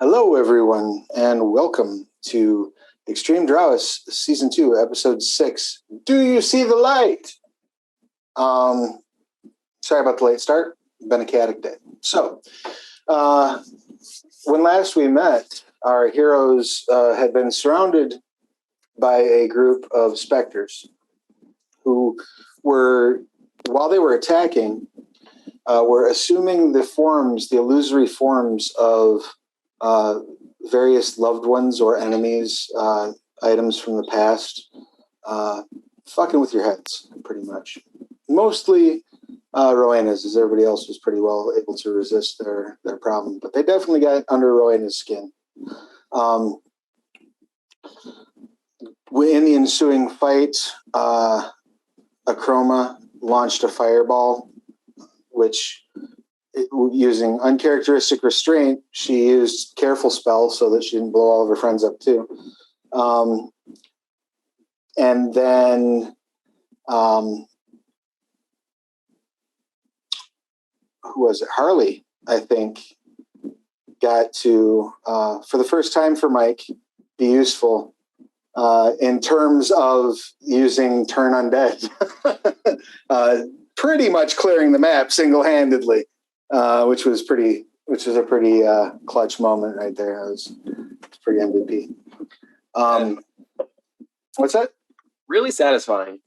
Hello, everyone, and welcome to Extreme Drowess, Season 2, Episode 6. Do you see the light? Sorry about the late start. Been a chaotic day. So, when last we met, our heroes had been surrounded by a group of specters who were, while they were attacking, were assuming the illusory forms of various loved ones or enemies, items from the past, fucking with your heads, pretty much. Mostly Rowena's, as everybody else was pretty well able to resist their problem. But they definitely got under Rowena's skin. In the ensuing fight, Akroma launched a fireball, which, using uncharacteristic restraint, she used careful spell so that she didn't blow all of her friends up too. And then who was it? Harley, I think, got to, for the first time for Mike, be useful in terms of using Turn Undead. Pretty much clearing the map single-handedly. Which was a pretty clutch moment right there. It was pretty MVP. What's that? Really satisfying.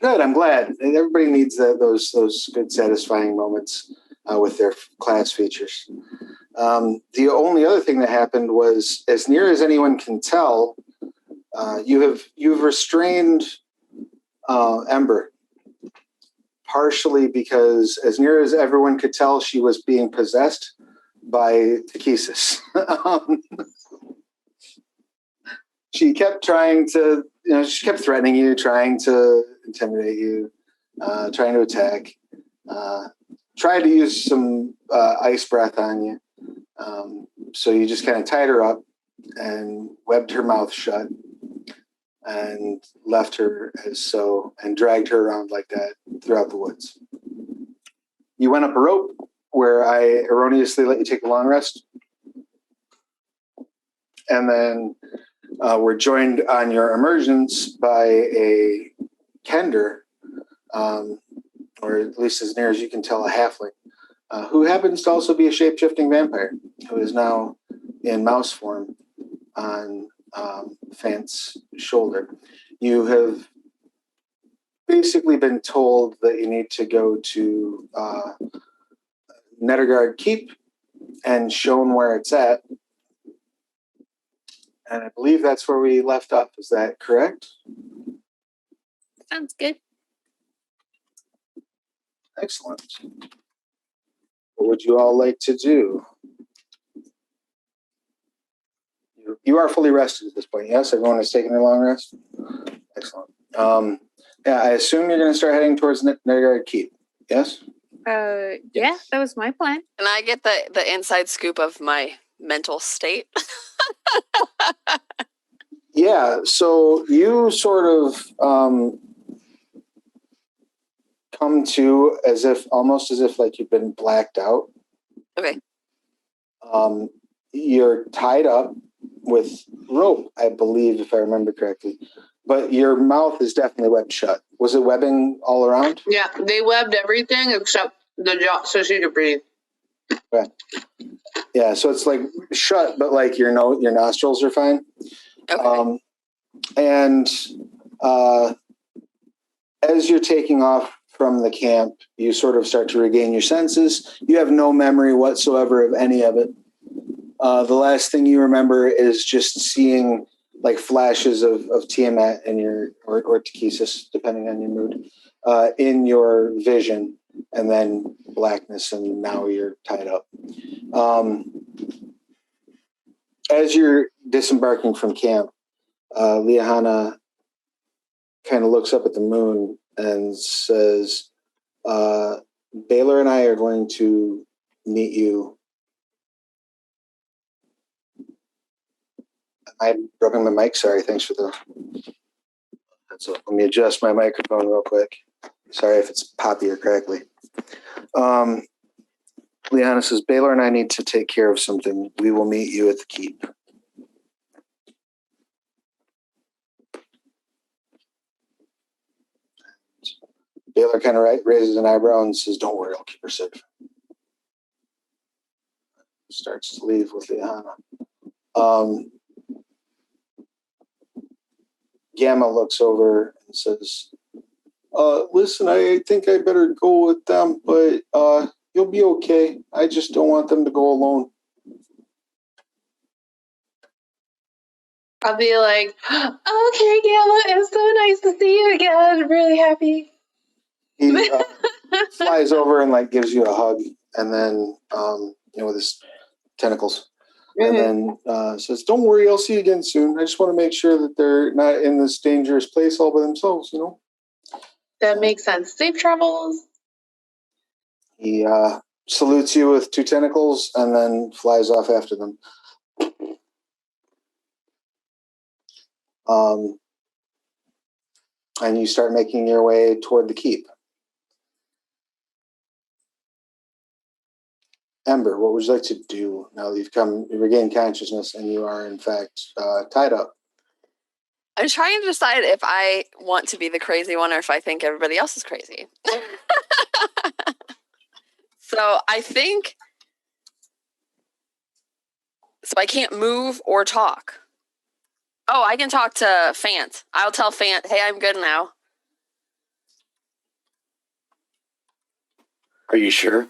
Good. I'm glad. Everybody needs those good, satisfying moments with their class features. The only other thing that happened was, as near as anyone can tell, you've restrained Ember. Partially because, as near as everyone could tell, she was being possessed by S2e6. She kept trying to, she kept threatening you, trying to intimidate you, trying to attack, tried to use some ice breath on you. So you just kind of tied her up and webbed her mouth shut and left her as so, and dragged her around like that throughout the woods. You went up a rope where I erroneously let you take a long rest. And then were joined on your emergence by a Kender, or at least as near as you can tell, a halfling, who happens to also be a shape-shifting vampire, who is now in mouse form on Fant's shoulder. You have basically been told that you need to go to Nedragaard Keep and shown where it's at. And I believe that's where we left off. Is that correct? Sounds good. Excellent. What would you all like to do? You are fully rested at this point, yes? Everyone has taken their long rest? Excellent. Yeah, I assume you're going to start heading towards Nedragaard Keep, yes? Yeah, that was my plan. And I get the inside scoop of my mental state. Yeah, so you sort of come to almost as if like you've been blacked out. Okay. You're tied up with rope, I believe, if I remember correctly. But your mouth is definitely webbed shut. Was it webbing all around? Yeah, they webbed everything except the jaw so she could breathe. Okay. Yeah, so it's like shut, but like your nostrils are fine. Okay. And as you're taking off from the camp, you sort of start to regain your senses. You have no memory whatsoever of any of it. The last thing you remember is just seeing like flashes of Tiamat in or S2e6, depending on your mood, in your vision, and then blackness, and now you're tied up. As you're disembarking from camp, Liahana kind of looks up at the moon and says, Baylor and I are going to meet you. I'm rubbing my mic. Sorry. Thanks for that's let me adjust my microphone real quick. Sorry if it's poppy or crackly. Liana says, Baylor and I need to take care of something. We will meet you at the keep. Baylor kind of raises an eyebrow and says, don't worry, I'll keep her safe. Starts to leave with Liana. Gamma looks over and says, listen, I think I better go with them, but you'll be okay. I just don't want them to go alone. I'll be like, okay, Gamma, it's so nice to see you again. I'm really happy. He flies over and like gives you a hug, and then with his tentacles, and then says, "Don't worry, I'll see you again soon. I just want to make sure that they're not in this dangerous place all by themselves." That makes sense. Safe travels. He salutes you with 2 tentacles and then flies off after them. And you start making your way toward the keep. Ember, what would you like to do now that you regained consciousness and you are in fact tied up? I'm trying to decide if I want to be the crazy one or if I think everybody else is crazy. So I think... So I can't move or talk. Oh, I can talk to Fant. I'll tell Fant, hey, I'm good now. Are you sure?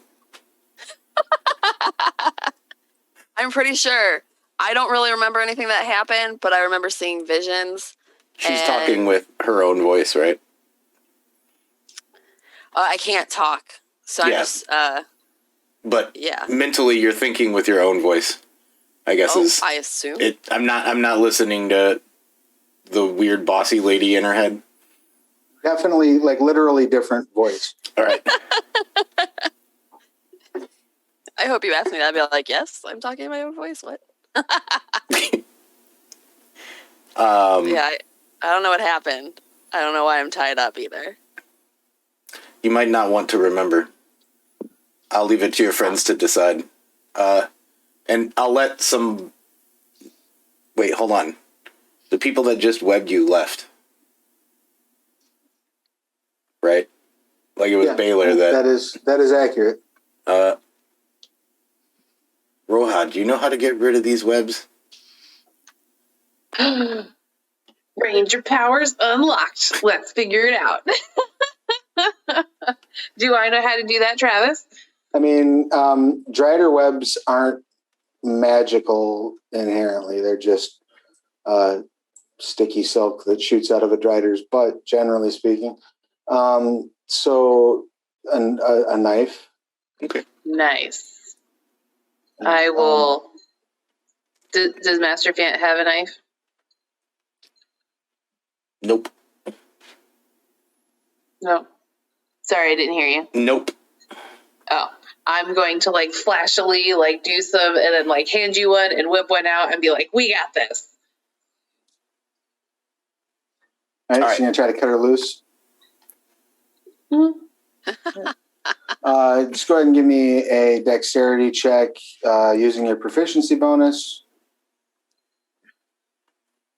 I'm pretty sure. I don't really remember anything that happened, but I remember seeing visions. She's talking with her own voice, right? I can't talk. So I'm just... but yeah. Mentally, you're thinking with your own voice, I guess. I assume. I'm not listening to the weird bossy lady in her head. Definitely, like literally different voice. All right. I hope you asked me that. I'd be like, yes, I'm talking in my own voice. What? Yeah, I don't know what happened. I don't know why I'm tied up either. You might not want to remember. I'll leave it to your friends to decide. And I'll let some... Wait, hold on. The people that just webbed you left. Right? Like it was Baylor that... That is accurate. Roha, do you know how to get rid of these webs? Ranger powers unlocked. Let's figure it out. Do I know how to do that, Travis? I mean, Drider webs aren't magical inherently. They're just sticky silk that shoots out of a Drider's butt, generally speaking. So a knife. Okay. Nice. I will... Does Master Fant have a knife? Nope. No. Sorry, I didn't hear you. Nope. Oh. I'm going to like flashily like do some and then like hand you one and whip one out and be like, we got this. All right, so you're going to try to cut her loose? Mm-hmm. Just go ahead and give me a dexterity check using your proficiency bonus.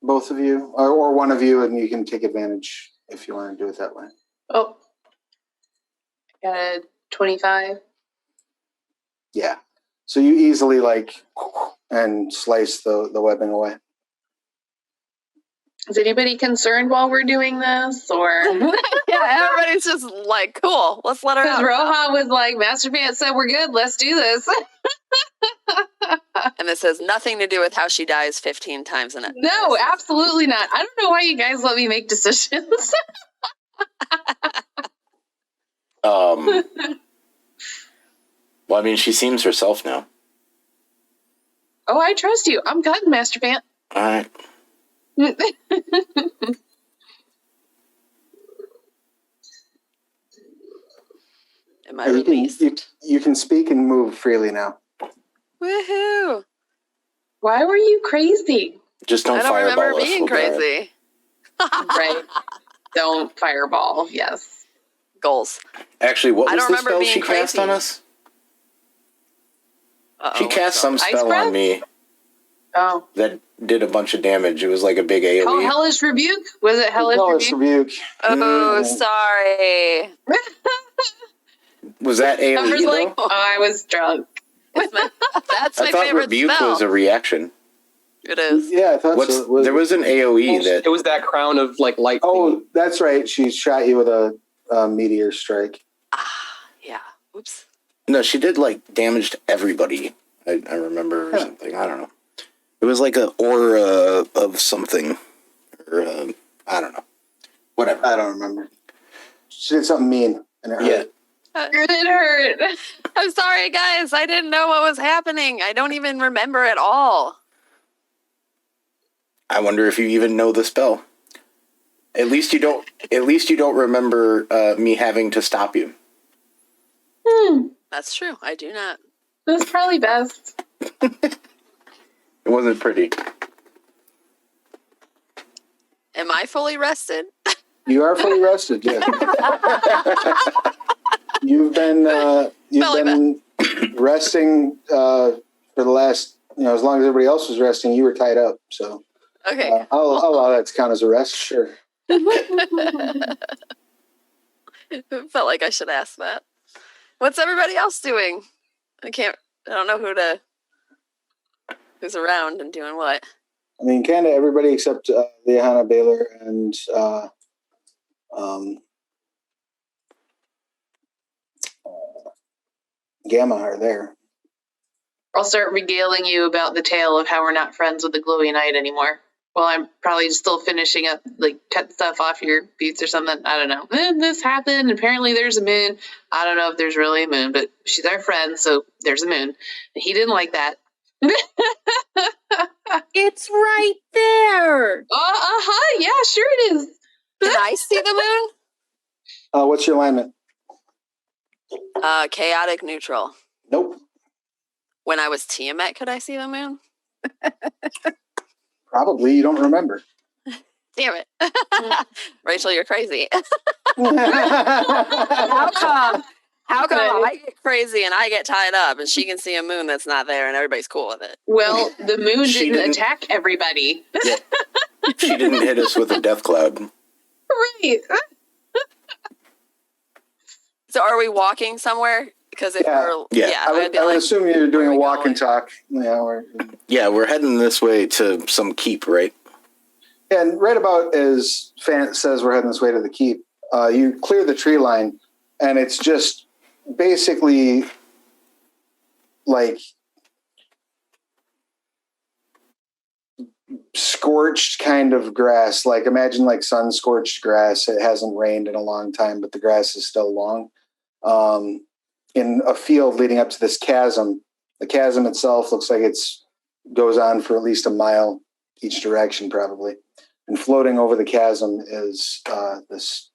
Both of you, or one of you, and you can take advantage if you want to do it that way. Oh. Got a 25. Yeah. So you easily and slice the webbing away. Is anybody concerned while we're doing this, or? Yeah, everybody's just like, cool, let's let her Because out. Rohan was like, Master Fant said we're good, let's do this. And this has nothing to do with how she dies 15 times in it. No, absolutely not. I don't know why you guys let me make decisions. Well, I mean, she seems herself now. Oh, I trust you. I'm cutting, Master Fant. All right. Am I released? You can speak and move freely now. Woohoo! Why were you crazy? Just don't I don't fireball remember us. being We'll die. crazy. Right. Don't fireball. Yes. Goals. Actually, what I was don't the remember spell being she cast crazy. on us? She cast some Ice spell breath? on me Oh. that did a bunch of damage. It was like a big AoE. Hellish Rebuke? Was it Hellish Rebuke? Rebuke. Oh, Mm. sorry. Was that AoE Amber's like, though? oh, I was drunk. That's my I thought favorite rebuke spell. was a reaction. It is. Yeah, I thought so. There was an AoE that It was that crown of like light. Oh, that's right. She shot you with a meteor strike. Yeah. Oops. no, she did like damage to everybody. I remember or something. I don't know. It was like a aura of something, or I don't know. Whatever. I don't remember. She did something mean, and it hurt. It hurt. I'm sorry, guys. I didn't know what was happening. I don't even remember at all. I wonder if you even know the spell. At least you don't. At least you don't remember me having to stop you. That's true. I do not. That's probably best. It wasn't pretty. Am I fully rested? You are fully rested, yeah. You've been resting for the last, as long as everybody else was resting, you were tied up. So Okay. I'll allow that to count as a rest, sure. Felt like I should ask that. What's everybody else doing? I don't know who's around and doing what. I mean, kind of everybody except Liahana, Baylor, and Gamma are there. I'll start regaling you about the tale of how we're not friends with the Glowy Knight anymore. Well, I'm probably still finishing up, like, cut stuff off your boots or something. I don't know. Then this happened. Apparently there's a moon. I don't know if there's really a moon, but she's our friend, so there's a moon. And he didn't like that. It's right there. Yeah, sure it is. Can I see the moon? What's your alignment? Chaotic neutral. Nope. When I was Tiamat, could I see the moon? Probably. You don't remember. Damn it. Rachel, you're crazy. How How come I get crazy and I get tied up and she can see a moon that's not there and everybody's cool with it? Well, the moon She didn't didn't- attack everybody. Yeah. She didn't hit us with a death cloud. Right. So are we walking somewhere? Because if Yeah. we're... Yeah. I would assume you're doing where a are we walk and going? talk. Yeah, Yeah, we're heading this way to some keep, right? and right about as Fant says we're heading this way to the keep, you clear the tree line, and it's just basically like scorched kind of grass. Like imagine like sun scorched grass. It hasn't rained in a long time, but the grass is still long. In a field leading up to this chasm. The chasm itself looks like it's goes on for at least a mile each direction, probably. And floating over the chasm is this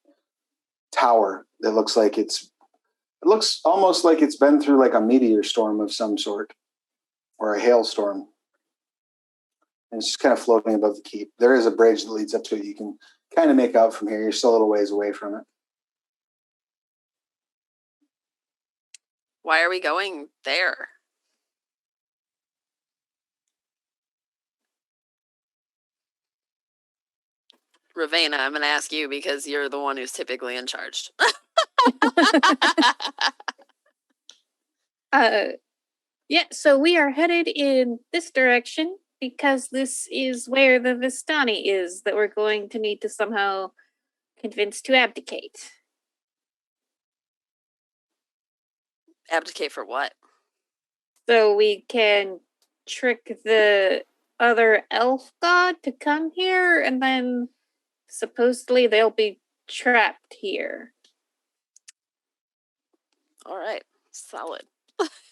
tower that looks almost like it's been through like a meteor storm of some sort or a hailstorm. And it's just kind of floating above the keep. There is a bridge that leads up to it. You can kind of make out from here. You're still a little ways away from it. Why are we going there? Ravenna, I'm going to ask you because you're the one who's typically in charge. Yeah, so we are headed in this direction because this is where the Vistani is that we're going to need to somehow convince to abdicate. Abdicate for what? So we can trick the other elf god to come here, and then supposedly they'll be trapped here. All right. Solid.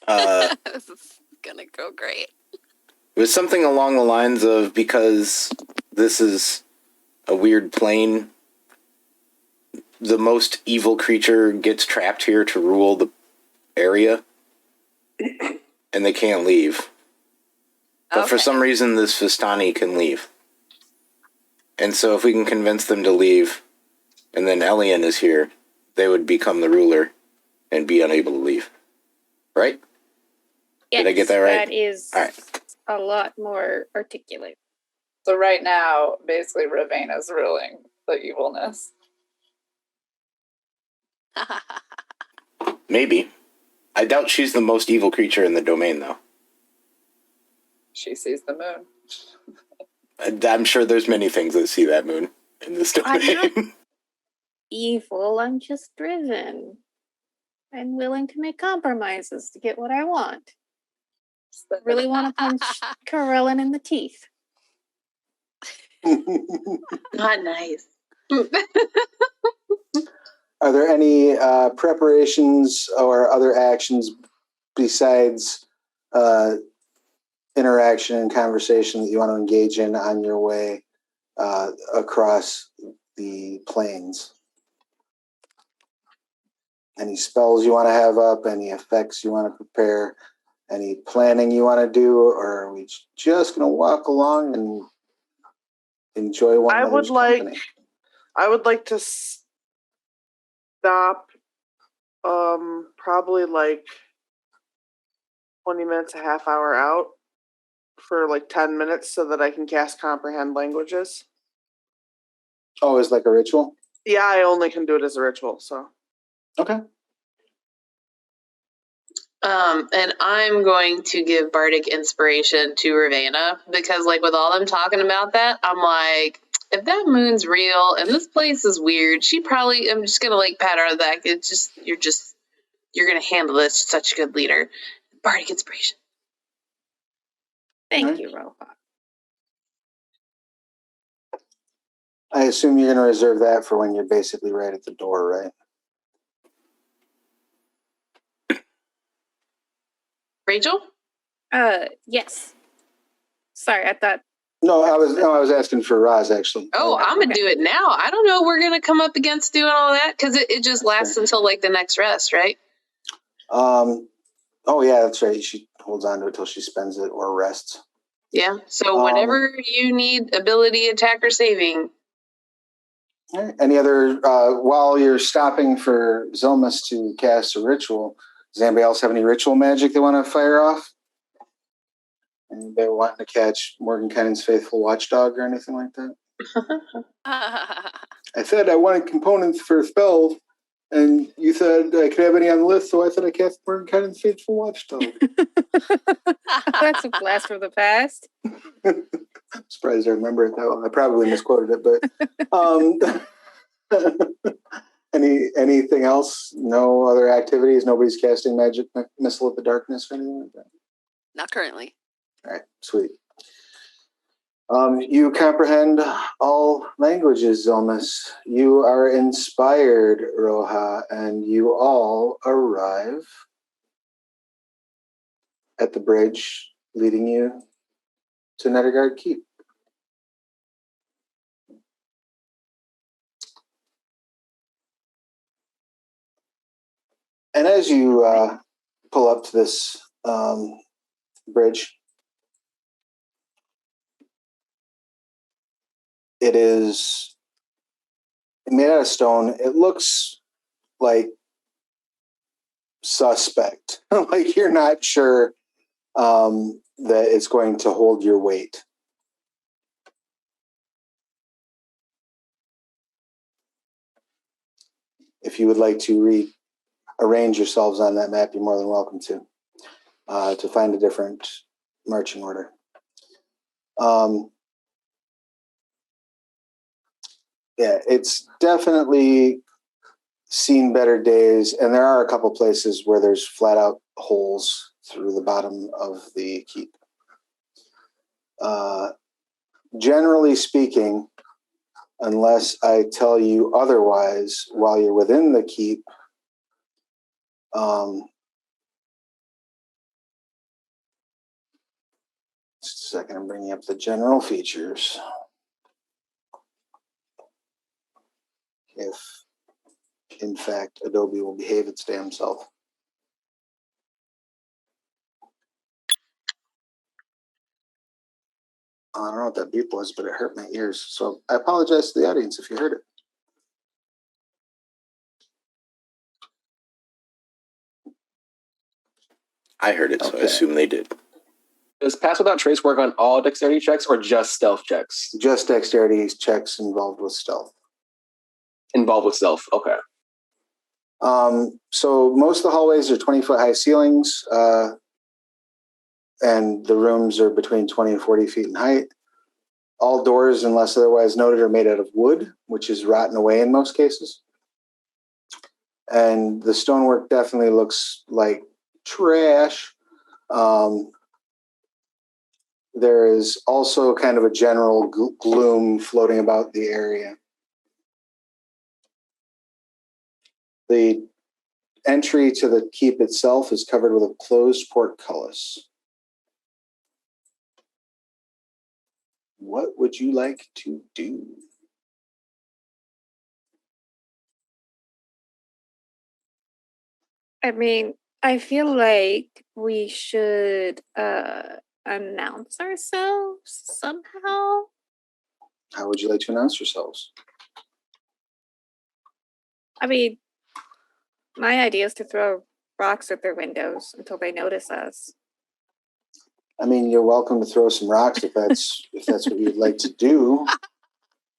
It This is going to go great. was something along the lines of, because this is a weird plane, the most evil creature gets trapped here to rule the area, and they can't leave. But for Okay. some reason, this Vistani can leave. And so if we can convince them to leave, and then Elian is here, they would become the ruler and be unable to leave. Right? Did I get that right? That is All right. a lot more articulate. So right now, basically, Ravena's ruling the evilness. Maybe. I doubt she's the most evil creature in the domain, though. She sees the moon. I'm sure there's many things that see that moon in this I'm not- domain. Evil, I'm just driven. I'm willing to make compromises to get what I want. Really want to punch Corellin in the teeth. Not nice. Are there any preparations or other actions besides interaction and conversation that you want to engage in on your way across the plains? Any spells you want to have up? Any effects you want to prepare? Any planning you want to do? Or are we just going to walk along and enjoy one another's company? I would like to stop probably like 20 minutes, a half hour out for like 10 minutes so that I can cast Comprehend Languages. Oh, it's like a ritual? Yeah, I only can do it as a ritual, so. Okay. And I'm going to give Bardic Inspiration to Ravenna because, like, with all them talking about that, I'm like, if that moon's real and this place is weird, I'm just gonna like pat her on the back. You're gonna handle this. Such a good leader. Bardic Inspiration. Thank you, Roha. I assume you're going to reserve that for when you're basically right at the door, right? Rachel? Yes. Sorry, I thought. No, I was asking for Roz, actually. Oh, I'm gonna do it now. I don't know. We're gonna come up against doing all that because it just lasts until like the next rest, right? Oh yeah, that's right. She holds on to it till she spends it or rests. Yeah. So whenever you need ability, attack, or saving. All right. Any other while you're stopping for Zilmus to cast a ritual? Does anybody else have any ritual magic they want to fire off? Anybody wanting to catch Morgenkinen's faithful watchdog or anything like that? I said I wanted components for a spell, and you said I could have any on the list, so I said I cast Morgenkinen's faithful watchdog. That's a blast from the past. I'm surprised I remember it that well. I probably misquoted it, but anything else? No other activities? Nobody's casting magic missile of the darkness or anything like that? Not currently. All right, sweet. You comprehend all languages, Zilmus. You are inspired, Roha, and you all arrive at the bridge leading you to Nedragaard Keep. And as you pull up to this bridge, it is made out of stone. It looks like suspect. Like you're not sure that it's going to hold your weight. If you would like to rearrange yourselves on that map, you're more than welcome to find a different marching order. Yeah, it's definitely seen better days, and there are a couple places where there's flat out holes through the bottom of the keep. Generally speaking, unless I tell you otherwise, while you're within the keep, just a second, I'm bringing up the general features. If, in fact, Adobe will behave its damn self. I don't know what that beep was, but it hurt my ears. So I apologize to the audience if you heard it. I heard it, so I Okay. assume they did. Does Pass Without Trace work on all dexterity checks or just stealth checks? Just dexterity checks involved with stealth. Involved with stealth. Okay. So most of the hallways are 20-foot high ceilings, and the rooms are between 20 and 40 feet in height. All doors, unless otherwise noted, are made out of wood, which is rotten away in most cases. And the stonework definitely looks like trash. There is also kind of a general gloom floating about the area. The entry to the keep itself is covered with a closed portcullis. What would you like to do? I mean, I feel like we should announce ourselves somehow. How would you like to announce yourselves? I mean, my idea is to throw rocks at their windows until they notice us. I mean, you're welcome to throw some rocks if that's what you'd like to do.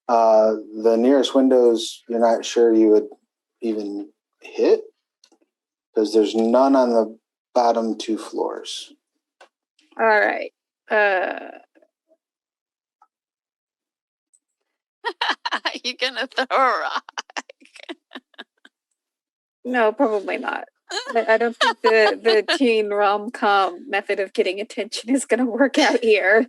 The nearest windows, you're not sure you would even hit because there's none on the bottom 2 floors. All right. You gonna throw a rock? No, probably not. I don't think the teen rom-com method of getting attention is going to work out here.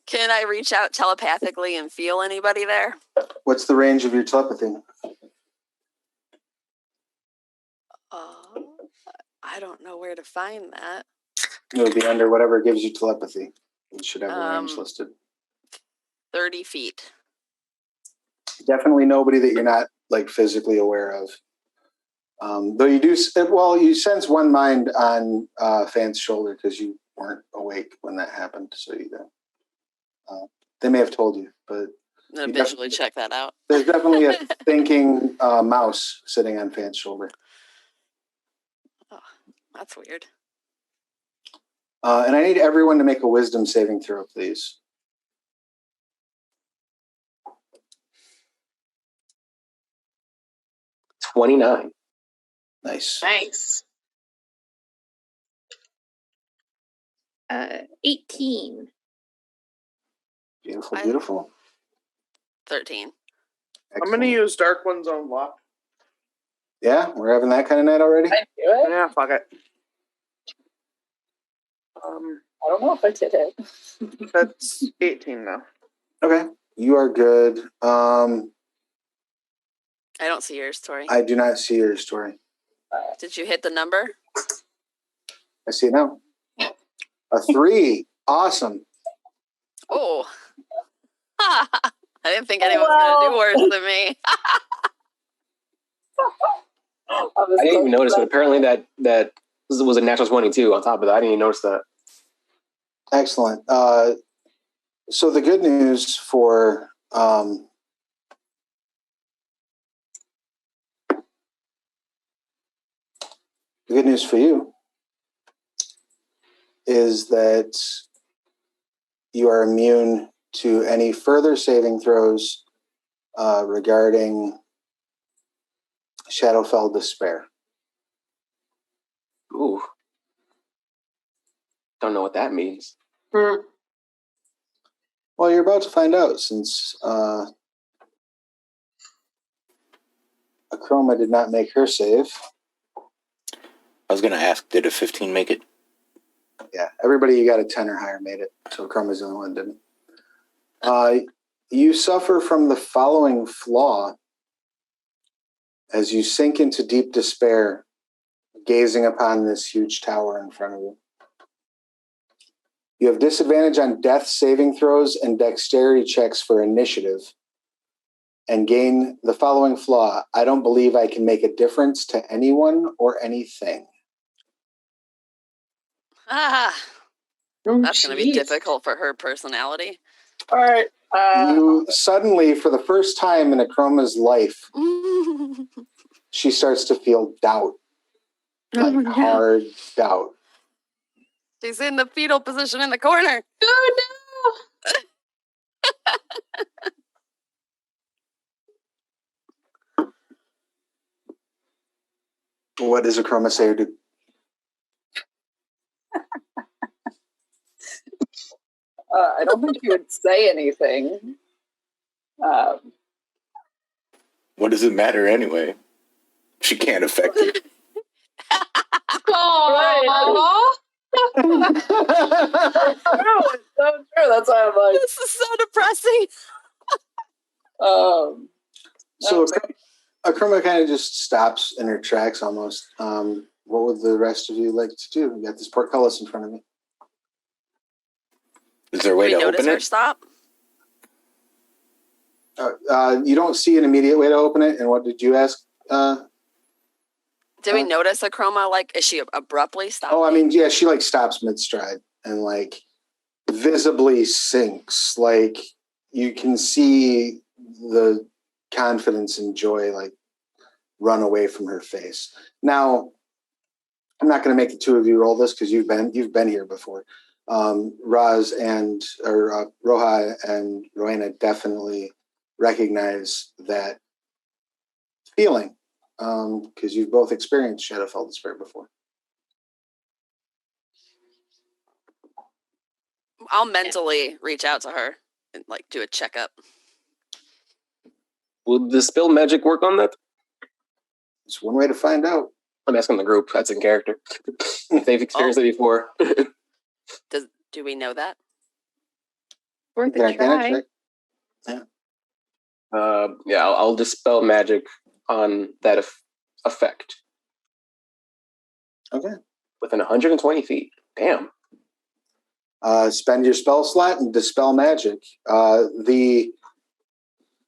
Can I reach out telepathically and feel anybody there? What's the range of your telepathy? I don't know where to find that. It would be under whatever gives you telepathy. It should have a range listed. 30 feet. Definitely nobody that you're not like physically aware of. Though you do, well, you sense one mind on Fan's shoulder because you weren't awake when that happened. So they may have told you, but I'm gonna visually check that out. there's definitely a thinking mouse sitting on Fan's shoulder. Oh, that's weird. And I need everyone to make a wisdom saving throw, please. 29. Nice. Nice. 18. Beautiful, beautiful. 13. I'm going to use Dark One's own luck. Yeah, we're having that kind of night already? I do it. Yeah, fuck it. I don't know if I did it. That's 18 now. Okay, you are good. I don't see yours, Tori. I do not see your story. Did you hit the number? I see it now. A 3. Awesome. Oh. I didn't think anyone was going to do worse than me. I didn't even notice, but apparently that was a natural 22 on top of that. I didn't even notice that. Excellent. So the good news for you is that you are immune to any further saving throws regarding Shadowfell Despair. Ooh. Don't know what that means. Hmm. Well, you're about to find out since Akroma did not make her save. I was going to ask, did a 15 make it? Yeah, everybody you got a 10 or higher made it. So Akroma's the only one that didn't. You suffer from the following flaw as you sink into deep despair, gazing upon this huge tower in front of you. You have disadvantage on death saving throws and dexterity checks for initiative, and gain the following flaw. I don't believe I can make a difference to anyone or anything. That's going to be Jeez. difficult for her personality. All right. You suddenly, for the first time in Akroma's life, she starts to feel doubt. Oh, Like no. hard doubt. She's in the fetal position in the corner. Oh What does Akroma say or do? I don't think she would say anything. What does it matter anyway? She can't affect it. no! True, it's so true. That's why I'm like, This is so depressing. So Akroma kind of just stops in her tracks almost. What would the rest of you like to do? You got this portcullis in front of me. Is there a way we to notice open her it? stop? You don't see an immediate way to open it. And what did you ask? Did we notice a chroma? Like, is she abruptly stopping? Oh, I mean, yeah, she like stops mid stride and like visibly sinks. Like you can see the confidence and joy like run away from her face. Now, I'm not going to make the two of you roll this because you've been here before. Roz and Roja and Rowena definitely recognize that feeling because you've both experienced Shadowfell Despair before. I'll mentally reach out to her and like do a checkup. Will Dispel Magic work on that? It's one way to find out. I'm asking the group. That's in character. If they've experienced it before. Do we know that? Worth Can a I try. check? Yeah, I'll Dispel Magic on that effect. Okay. Within 120 feet. Damn. Spend your spell slot and dispel magic.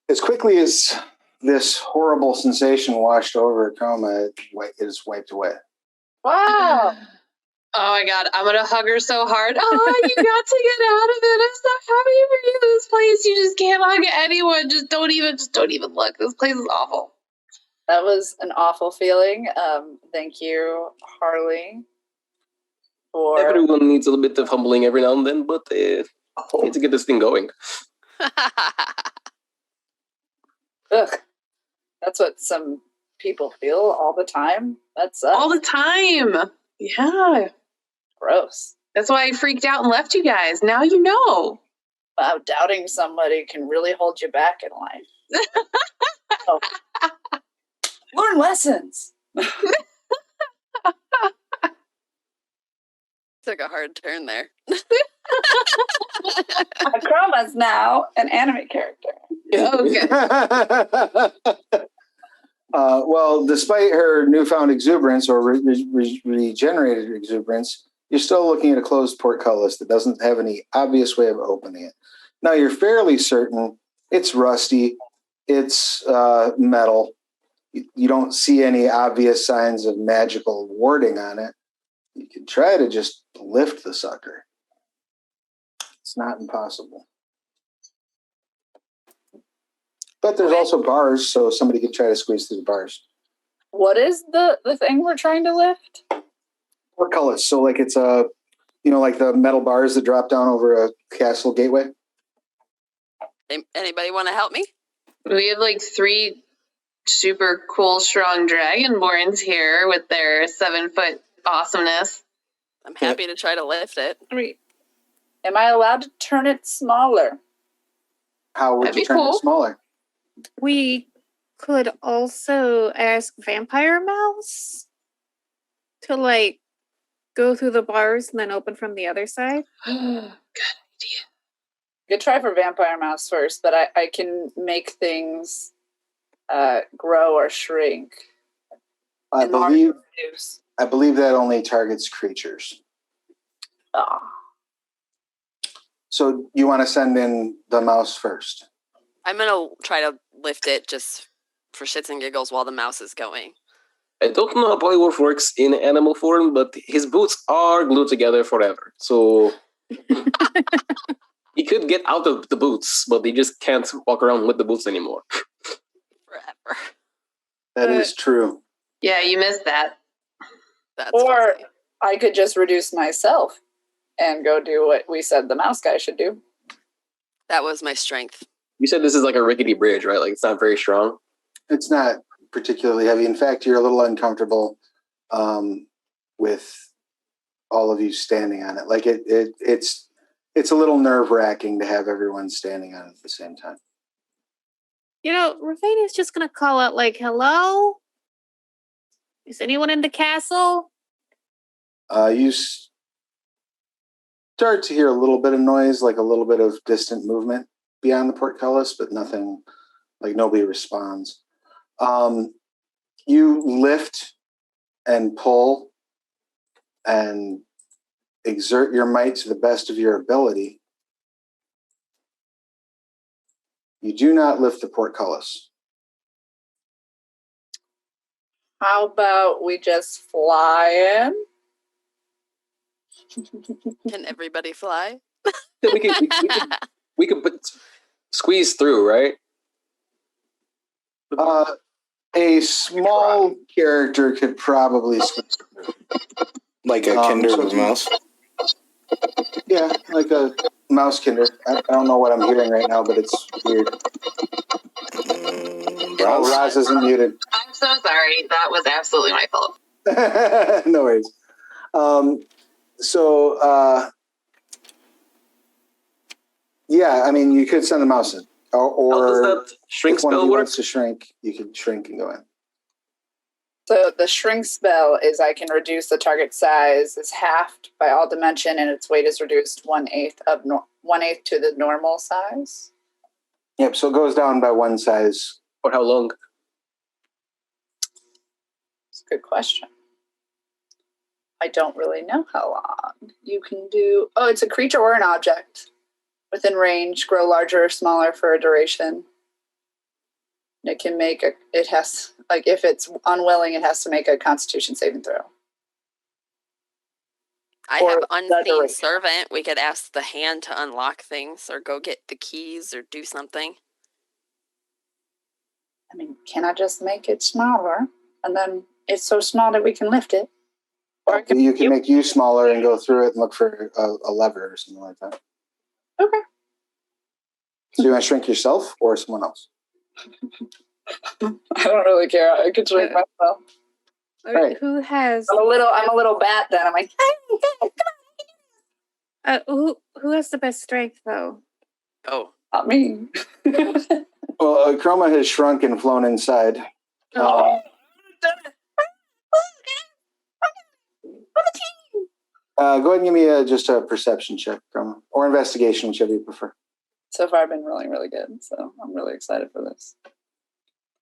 As quickly as this horrible sensation washed over Chroma, it is wiped away. wow. Oh my god, I'm gonna hug her so hard. Oh, you got to get out of it. I'm so happy for you. This place, you just can't hug anyone. Just don't even look. This place is awful. That was an awful feeling. Thank you, Harley. For Everyone needs a little bit of humbling every now and then, but need to get this thing going. ugh, that's what some people feel all the time. That's All the time. Yeah. gross. That's why I freaked out and left you guys. Now you know. Wow, doubting somebody can really hold you back in life. Oh. Learn lessons. Took a hard turn there. Chroma's now an anime character. Okay. Well, despite her newfound exuberance or regenerated exuberance, you're still looking at a closed portcullis that doesn't have any obvious way of opening it. Now, you're fairly certain it's rusty, it's metal. You don't see any obvious signs of magical warding on it. You can try to just lift the sucker. It's not impossible. But there's also bars, so somebody could try to squeeze through the bars. What is the thing we're trying to lift? Portcullis. So like it's like the metal bars that drop down over a castle gateway. Anybody want to help me? We have like 3 super cool, strong dragonborns here with their 7-foot awesomeness. I'm happy to try to lift it. Am I allowed to turn it smaller? How would That'd you be turn cool. it smaller? We could also ask Vampire Mouse to like go through the bars and then open from the other side. Good idea. Good try for Vampire Mouse first, but I can make things grow or shrink. I Enlarge believe or reduce. that only targets creatures. Ah. So you want to send in the mouse first? I'm gonna try to lift it just for shits and giggles while the mouse is going. I don't know how polymorph works in animal form, but his boots are glued together forever. So he could get out of the boots, but he just can't walk around with the boots anymore. Forever. That is true. Yeah, you missed that. That's Or funny. I could just reduce myself. and go do what we said the mouse guy should do. That was my strength. You said this is like a rickety bridge, right? Like it's not very strong. It's not particularly heavy. In fact, you're a little uncomfortable with all of you standing on it. Like it's a little nerve-wracking to have everyone standing on it at the same time. You know, Ravania's just gonna call out like, "Hello? Is anyone in the castle?" You start to hear a little bit of noise, like a little bit of distant movement beyond the portcullis, but nothing, like nobody responds. You lift and pull and exert your might to the best of your ability. You do not lift the portcullis. How about we just fly in? Can everybody fly? Yeah, we could squeeze through, right? A small character could probably squeeze through. Like a kinder so of mouse. Yeah, like a mouse kinder. I don't know what I'm hearing right now, but it's weird. Oh, Raz isn't muted. I'm so sorry. That was absolutely my fault. No worries. Yeah, I mean, you could send the mouse in. Or how does that shrink if one of spell you work? wants to shrink, you can shrink and go in. So the shrink spell is I can reduce the target size is halved by all dimension, and its weight is reduced 1/8 to the normal size. Yep, so it goes down by one size. For how long? It's a good question. I don't really know how long. You can do... Oh, it's a creature or an object. Within range, grow larger or smaller for a duration. It can make a... It has... Like, if it's unwilling, it has to make a Constitution saving throw. I Or have the unseen duration. servant. We could ask the hand to unlock things or go get the keys or do something. I mean, can I just make it smaller? And then it's so small that we can lift it? Or You can make you smaller and go through it and look for a lever or something like that. Okay. So you want to shrink yourself or someone else? I don't really care. I could shrink myself. Right. Who has I'm a little bat then. I'm like, hey, come on. who has the best strength though? Oh, Not me. Well, Chroma has shrunk and flown inside. Oh. Go ahead and give me just a perception check, Chroma, or investigation, whichever you prefer. So far, I've been rolling really good, so I'm really excited for this.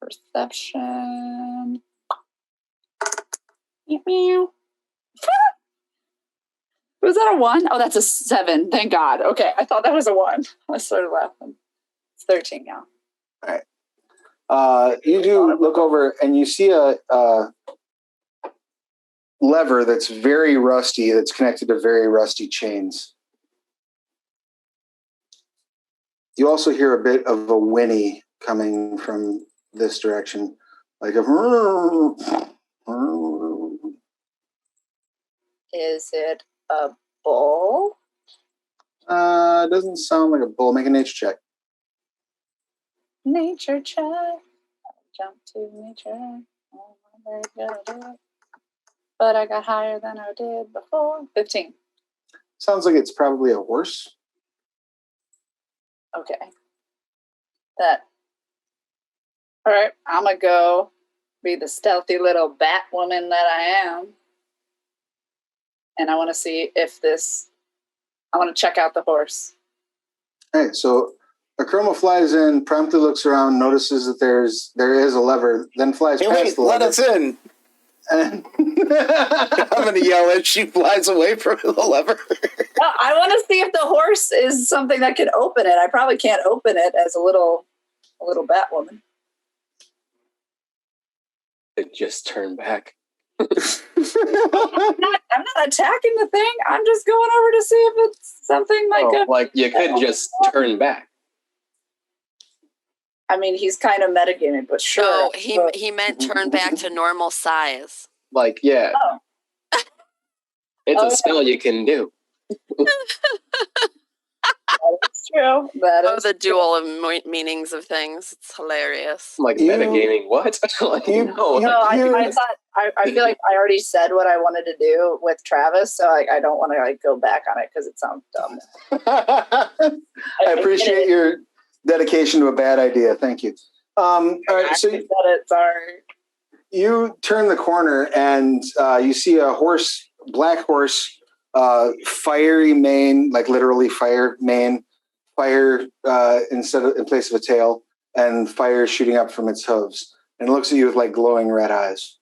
Perception. Meow. Was that a 1? Oh, that's a 7. Thank God. Okay, I thought that was a 1. I started laughing. It's 13 now. All right. You do look over and you see a lever that's very rusty, that's connected to very rusty chains. You also hear a bit of a whinny coming from this direction, like a... Is it a bull? It doesn't sound like a bull. Make a nature check. Nature check. Jump to nature. Oh, my God. But I got higher than I did before. 15. Sounds like it's probably a horse. Okay. All right, I'm going to go be the stealthy little bat woman that I am. And I want to see if I want to check out the horse. All right, so Akroma flies in, promptly looks around, notices that there is a lever, then flies Hey, past wait, the let lever. us in. And I'm going to yell as she flies away from the lever. No, I want to see if the horse is something that can open it. I probably can't open it as a little bat woman. It just turned back. I'm not attacking the thing. I'm just going over to see if it's something Like you could just turn back. I mean, he's kind of metagaming, but sure. No, he meant turn back to normal size. Like, yeah. Oh. It's Oh, a spell you can do. That's true. That Oh, is the true. dual of meanings of things. It's hilarious. Like You- metagaming. What? Like, you- no. you- No, I Here- thought I feel like I already said what I wanted to do with Travis, so I don't want to like go back on it because it sounds dumb. I appreciate your dedication to a bad idea. Thank you. All right, so I said it. Sorry. you turn the corner and you see a horse, black horse, fiery mane, like literally fire mane, fire in place of a tail, and fire shooting up from its hooves, and it looks at you with like glowing red eyes.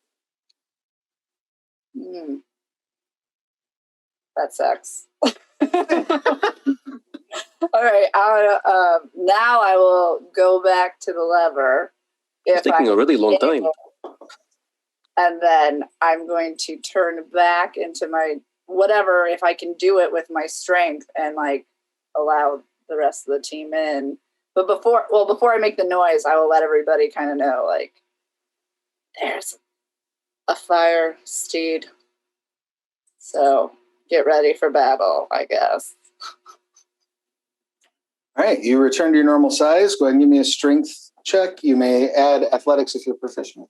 That sucks. All right. Now I will go back to the lever. It's taking a really long time. And then I'm going to turn back into my whatever, if I can do it with my strength and like allow the rest of the team in. But before I make the noise, I will let everybody kind of know, like, there's a fire steed. So get ready for battle, I guess. All right, you return to your normal size. Go ahead and give me a strength check. You may add athletics if you're proficient.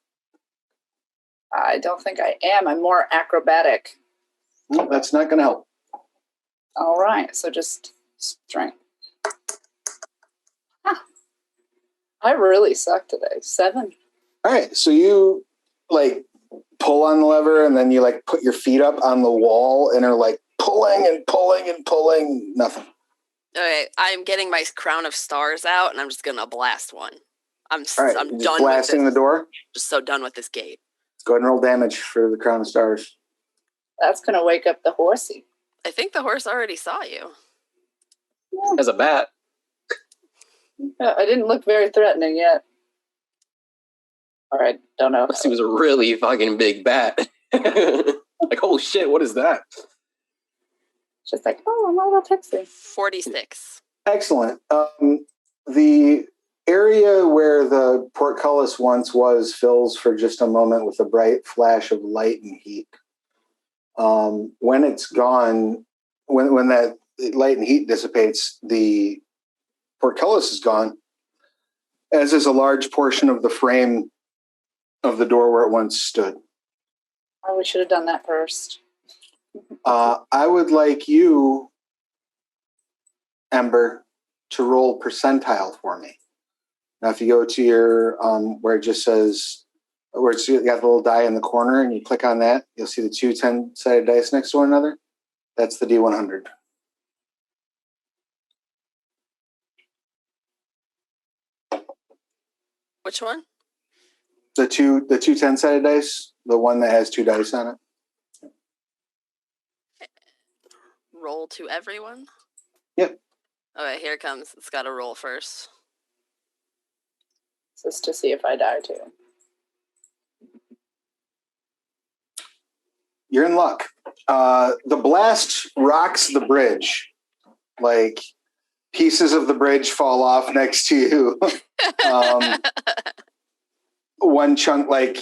I don't think I am. I'm more acrobatic. No, that's not going to help. All right, so just strength. I really suck today. 7. All right, so you like pull on the lever and then you like put your feet up on the wall and are like pulling and pulling and pulling. Nothing. Okay, I'm getting my crown of stars out, and I'm just gonna blast one. I'm All right, I'm just done blasting with the this. door. Just so done with this gate. Go ahead and roll damage for the crown of stars. That's going to wake up the horsey. I think the horse already saw you. As a bat. I didn't look very threatening yet. All right, don't know. Unless he was a really fucking big bat. Like, oh shit, what is that? Just like, oh, I'm a little pixie. 46. Excellent. The area where the portcullis once was fills for just a moment with a bright flash of light and heat. When it's gone, when that light and heat dissipates, the portcullis is gone, as is a large portion of the frame of the door where it once stood. Oh, we should have done that first. I would like you, Ember, to roll percentile for me. Now, if you go to your, where it just says, where it's got the little die in the corner and you click on that, you'll see the 2 10-sided dice next to one another. That's the D100. Which one? The two 10-sided dice, the one that has 2 dice on it. Roll to everyone? Yep. Okay, here it comes. It's got to roll first. Just to see if I die too. You're in luck. The blast rocks the bridge. Like pieces of the bridge fall off next to you. One chunk, like,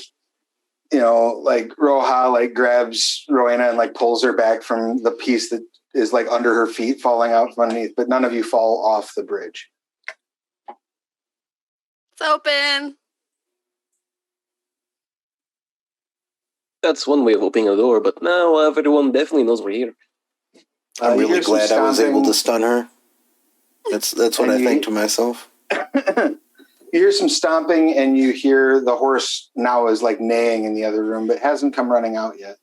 you know, like Roja like grabs Rowena and like pulls her back from the piece that is like under her feet falling out from underneath, but none of you fall off the bridge. It's open. That's one way of opening a door, but now everyone definitely knows we're here. I'm You really hear some glad I was able to stomping. stun her. That's what And I you- think to myself. You hear some stomping and you hear the horse now is like neighing in the other room, but hasn't come running out yet.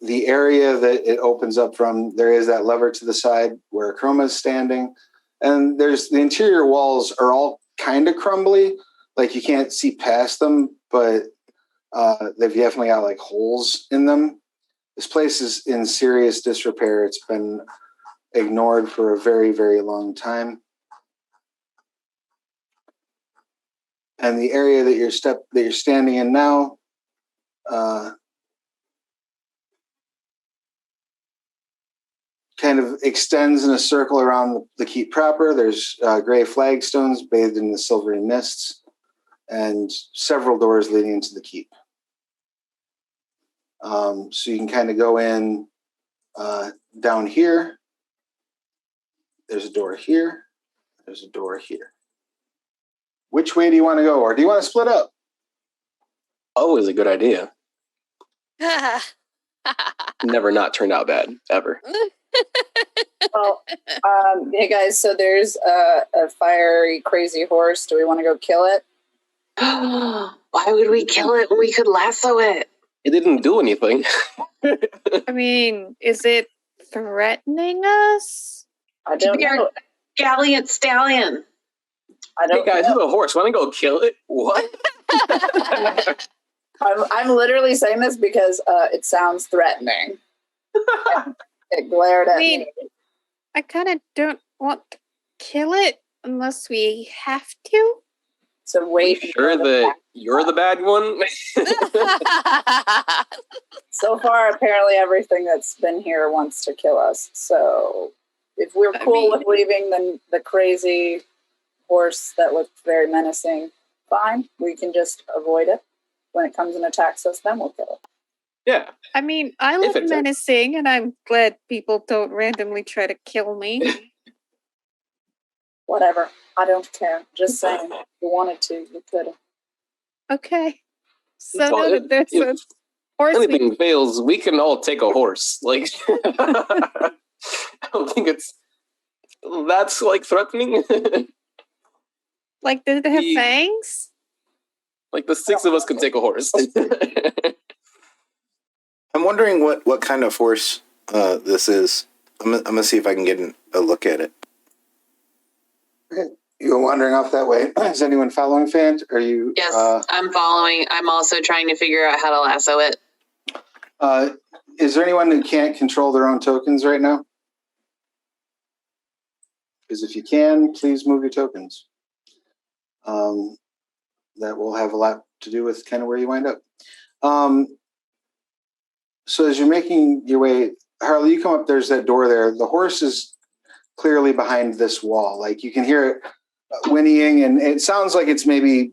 The area that it opens up from, there is that lever to the side where Chroma is standing. And there's the interior walls are all kind of crumbly. Like you can't see past them, but they've definitely got like holes in them. This place is in serious disrepair. It's been ignored for a very, very long time. And the area that you're standing in now, kind of extends in a circle around the keep proper. There's gray flagstones bathed in the silvery mists, and several doors leading into the keep. So you can kind of go in down here. There's a door here. There's a door here. Which way do you want to go? Or do you want to split up? Always a good idea. Never not turned out bad, ever. Well, hey guys, so there's a fiery, crazy horse. Do we want to go kill it? Why would we kill it when we could lasso it? It didn't do anything. I mean, is it threatening us? I don't Be our know. gallant stallion. I Hey don't guys, know. there's a horse. Want to go kill it? What? I'm literally saying this because it sounds threatening. It glared at me. I kind of don't want to kill it unless we have to. So wait. Sure that you're the bad one? So far, apparently everything that's been here wants to kill us. So if we're cool with leaving the crazy horse that looked very menacing, fine. We can just avoid it. When it comes and attacks us, then we'll kill it. Yeah. I mean, I look it's a- menacing, and I'm glad people don't randomly try to kill me. Whatever. I don't care. Just saying. If you wanted to, you could have. Okay. So Well, noted. There's a if horse. anything fails, we can all take a horse. Like, I don't think that's like threatening. Like, did it have we- fangs? Like the 6 of us can take a horse. I'm wondering what kind of horse this is. I'm gonna see if I can get a look at it. You're wandering off that way. Is anyone following Fant? Are you? Yes, I'm following. I'm also trying to figure out how to lasso it. Is there anyone who can't control their own tokens right now? Because if you can, please move your tokens. That will have a lot to do with kind of where you wind up. So as you're making your way, Harley, you come up, there's that door there. The horse is clearly behind this wall. Like you can hear it whinnying, and it sounds like it's maybe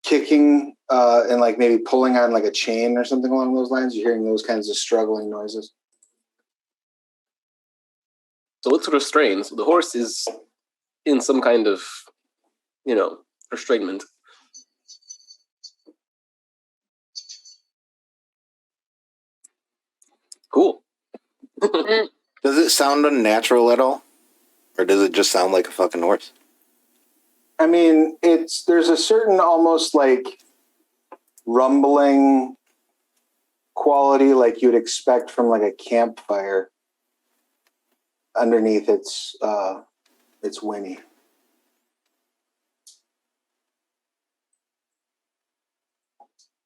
kicking and like maybe pulling on like a chain or something along those lines. You're hearing those kinds of struggling noises. So it's restrained. So the horse is in some kind of, restrainment. Cool. Does it sound unnatural at all? Or does it just sound like a fucking horse? I mean, there's a certain almost like rumbling quality like you'd expect from like a campfire underneath its whinny.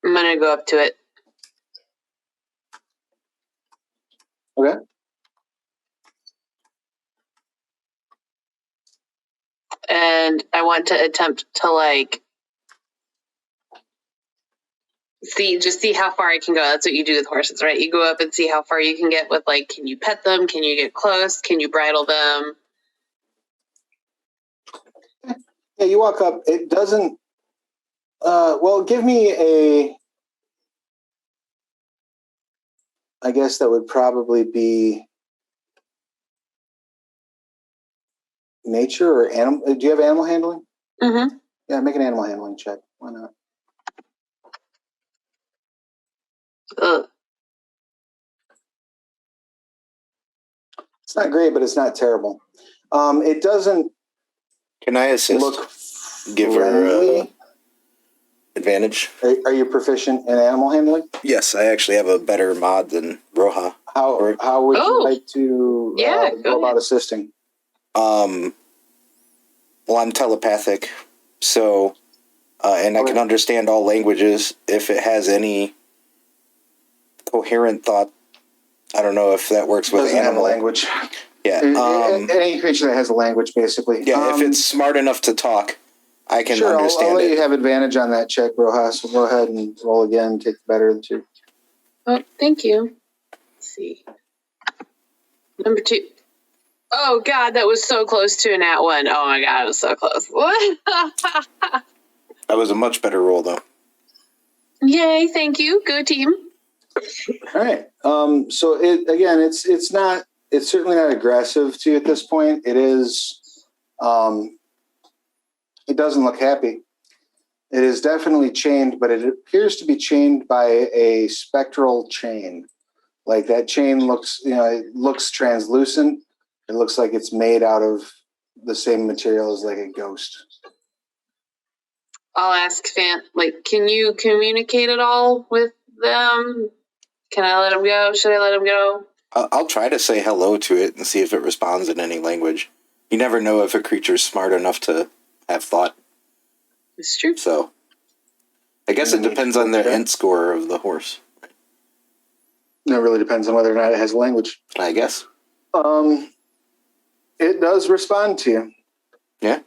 I'm gonna go up to it. Okay. And I want to attempt to like see how far I can go. That's what you do with horses, right? You go up and see how far you can get with like, can you pet them? Can you get close? Can you bridle them? Yeah, you walk up. It doesn't. Well, give me a. I guess that would probably be nature or animal. Do you have animal handling? Mm-hmm. Yeah, make an animal handling check. Why not? It's not great, but it's not terrible. It doesn't. Can I assist? Look. Give her advantage. Are you proficient in animal handling? Yes, I actually have a better mod than Roja. How would you like to go go about ahead. assisting? Well, I'm telepathic, so and I can understand all languages. If it has any coherent thought, I don't know if that works with Doesn't have a animal language. Yeah. Any creature that has a language, basically. Yeah. If it's smart enough to talk, I can sure, understand I'll let it. you have advantage on that check, Rojas. So go ahead and roll again. Take the better of the two. Oh, thank you. Let's see. Number 2. Oh God, that was so close to a nat 1. Oh my God, it was so close. What? That was a much better roll, though. Yay! Thank you. Go team. All right. So it's certainly not aggressive to you at this point. It is. It doesn't look happy. It is definitely chained, but it appears to be chained by a spectral chain. Like that chain looks, it looks translucent. It looks like it's made out of the same material as like a ghost. I'll ask Fant, like, can you communicate at all with them? Can I let him go? Should I let him go? I'll try to say hello to it and see if it responds in any language. You never know if a creature's smart enough to have thought. It's true. So, I guess it depends on the int score of the horse. It really depends on whether or not it has language. I guess. It does respond to you. Yeah.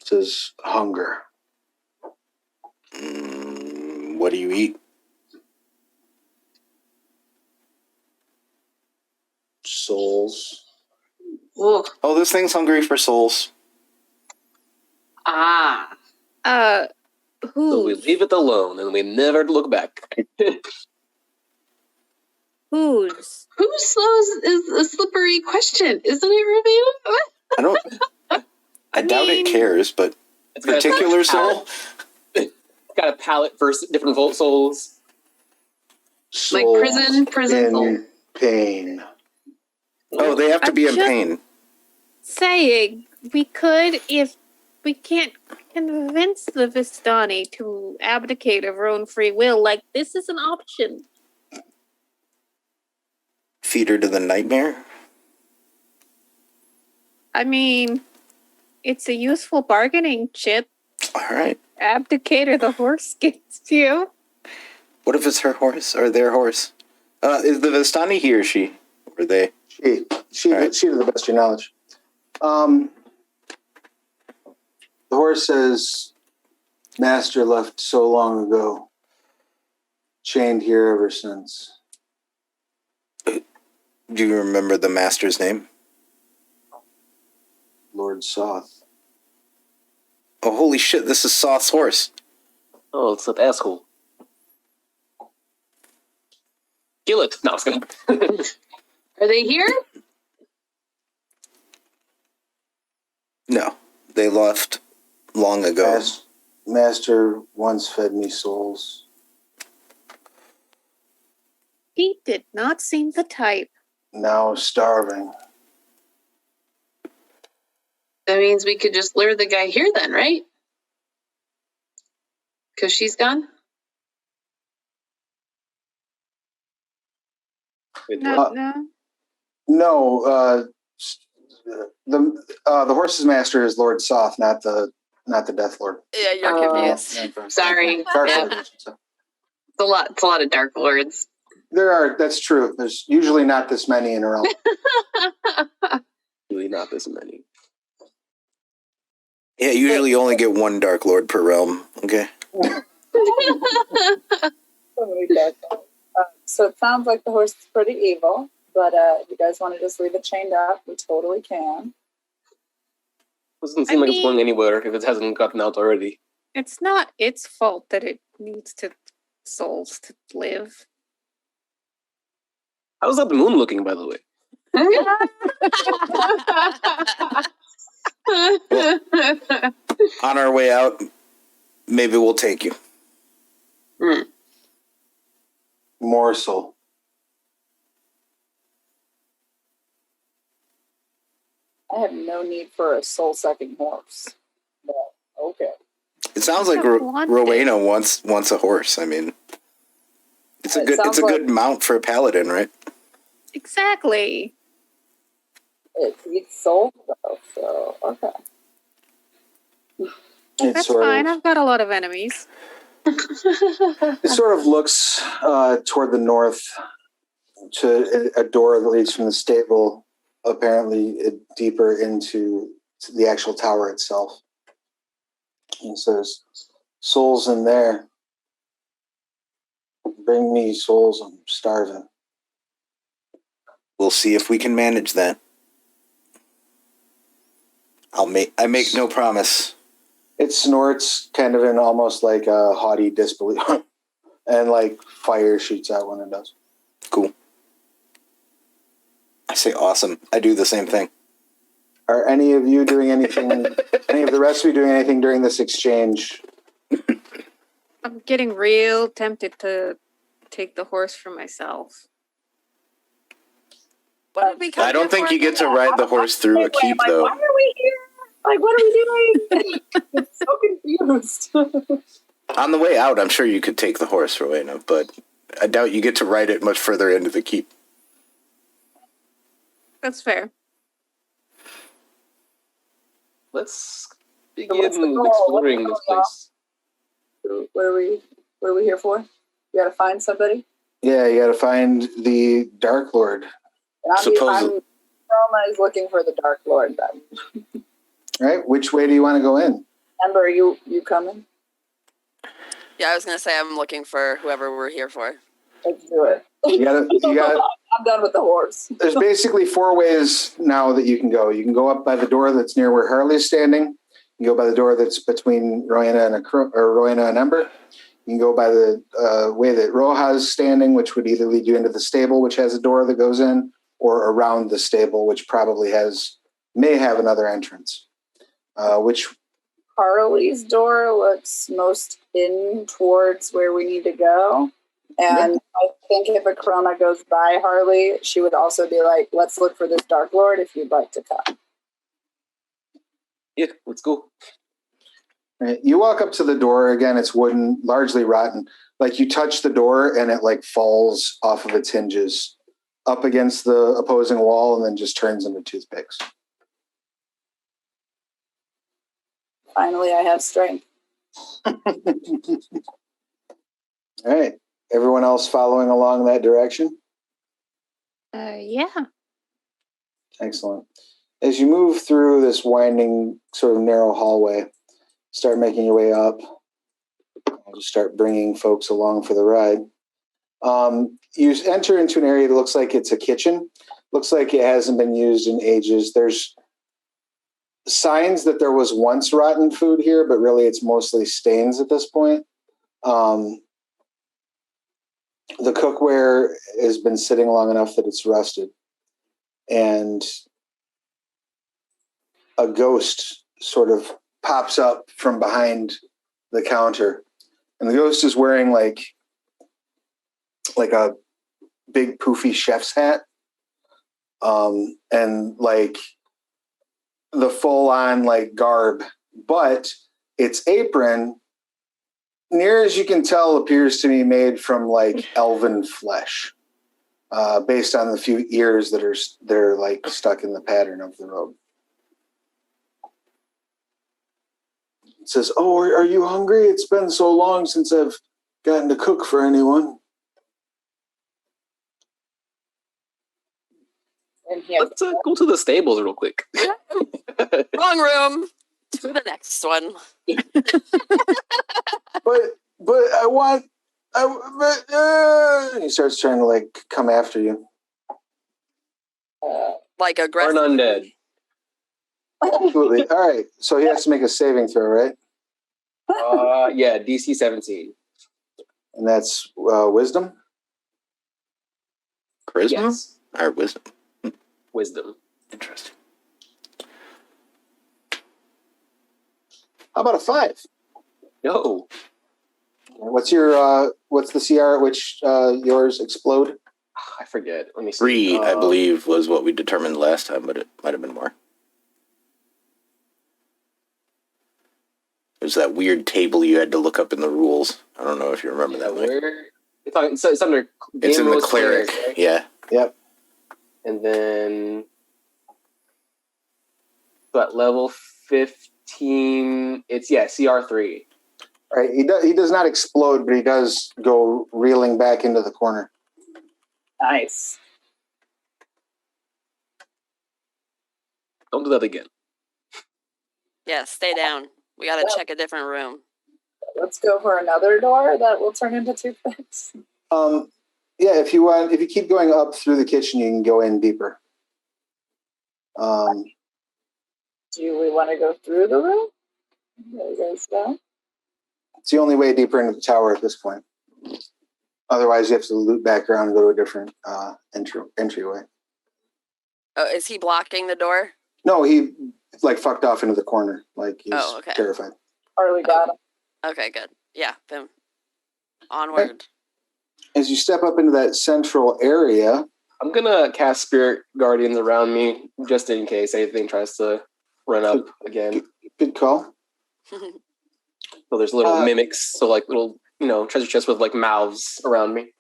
It says hunger. What do you eat? Souls. Ugh. Oh, this thing's hungry for souls. Ah. Who? So we leave it alone and we never look back. Whose? Who slows is a slippery question, isn't it, Ravina? I doubt it cares, but It's got particular soul? got a palette for different souls. Like prison soul. in pain. Oh, they have to I'm be in just- pain. Saying we could if we can't convince the Vistani to abdicate of her own free will. Like, this is an option. Feed her to the nightmare? I mean, it's a useful bargaining chip. All right. Abdicator the horse gets you. What if it's her horse or their horse? Is the Vistani he or she? Or they? She Right. to the best of your knowledge. The horse says, "Master left so long ago. Chained here ever since." Do you remember the master's name? Lord Soth. Oh, holy shit, this is Soth's horse. Oh, it's that asshole. Kill it. No, I was gonna. Are they here? No, they left long ago. Master once fed me souls. He did not seem the type. Now starving. That means we could just lure the guy here then, right? Because she's gone? No. No, the horse's master is Lord Soth, not the Death Lord. Yeah, you're confused. Sorry. Yeah. It's a lot of dark lords. There are. That's true. There's usually not this many in a realm. Really not this many. Yeah, usually you only get one Dark Lord per realm. Okay. So it sounds like the horse is pretty evil, but if you guys want to just leave it chained up, we totally can. Doesn't seem like it's going anywhere if it hasn't gotten out already. It's not its fault that it needs souls to live. How's that moon looking, by the way? On our way out, maybe we'll take you. Morsel. I have no need for a soul-sucking horse. But, okay. It sounds like Rowena wants a horse. I mean, it's a good mount for a paladin, right? Exactly. It eats soul, though, so, okay. That's fine. I've got a lot of enemies. It sort of looks toward the north to a door that leads from the stable, apparently deeper into the actual tower itself. And so there's souls in there. Bring me souls, I'm starving. We'll see if we can manage that. I make no promise. It snorts kind of in almost like a haughty disbelief, and like fire shoots out when it does. Cool. I say awesome. I do the same thing. Are any of you doing anything? Any of the rest of you doing anything during this exchange? I'm getting real tempted to take the horse for myself. What did we come I don't here think for you get to again? ride the horse through a keep, though. Why are we here? Like, what are we doing? I'm so confused. On the way out, I'm sure you could take the horse, Rowena, but I doubt you get to ride it much further into the keep. That's fair. Let's what's begin the goal? exploring this What's place. What are we here for? We gotta find somebody. Yeah, you got to find the Darklord. And Supposedly. Roma is looking for the Dark Lord then. Right? Which way do you want to go in? Ember, you coming? Yeah, I was gonna say I'm looking for whoever we're here for. Let's do it. You got. I'm done with the horse. There's basically 4 ways now that you can go. You can go up by the door that's near where Harley's standing. You can go by the door that's between Rowena and Ember. You can go by the way that Roja's standing, which would either lead you into the stable, which has a door that goes in, or around the stable, which probably may have another entrance. Which Harley's door looks most in towards where we need to go. And I think if a Corona goes by Harley, she would also be like, let's look for this Dark Lord if you'd like to come. Yeah, let's go. right, you walk up to the door again. It's wooden, largely rotten. Like you touch the door and it like falls off of its hinges up against the opposing wall and then just turns into toothpicks. Finally, I have strength. All right. Everyone else following along that direction? Yeah. Excellent. As you move through this winding, sort of narrow hallway, start making your way up. I'll just start bringing folks along for the ride. You enter into an area that looks like it's a kitchen. Looks like it hasn't been used in ages. There's signs that there was once rotten food here, but really it's mostly stains at this point. The cookware has been sitting long enough that it's rusted. And a ghost sort of pops up from behind the counter. And the ghost is wearing like a big poofy chef's hat. And like the full on like garb, but its apron, near as you can tell, appears to be made from like elven flesh, based on the few ears that are like stuck in the pattern of the robe. It says, "Oh, are you hungry? It's been so long since I've gotten to cook for anyone." And he has Let's go to the stables real quick. Wrong room. To the next one. But I want. He starts trying to like come after you. Like Or aggressive. an undead. Absolutely. All right. So he has to make a saving throw, right? Yeah, DC 17. And that's wisdom. Charisma? Yes. Or wisdom? Wisdom. Interesting. How about a 5? No. What's the CR at which yours explode? I forget. Let me see. 3, I believe, was what we determined last time, but it might have been more. There's that weird table you had to look up in the rules. I don't know if you remember that one. Where? It's under. It's game in the rules cleric. right? Yeah. Yep. And then. But level 15. It's, CR3. All right. He does not explode, but he does go reeling back into the corner. nice. Don't do that again. Yeah, stay down. We gotta check a different room. Let's go for another door that will turn into toothpicks. Yeah. If you keep going up through the kitchen, you can go in deeper. Do we want to go through the room? There goes that. It's the only way deeper into the tower at this point. Otherwise, you have to loop back around and go to a different entryway. Oh, is he blocking the door? No, he like fucked off into the corner. Like he's Oh, okay. terrified. Harley got him. Okay, good. Yeah, then onward. As you step up into that central area, I'm gonna cast Spirit Guardians around me just in case anything tries to run up again. good call. So there's little mimics, so like little, treasure chests with like mouths around me.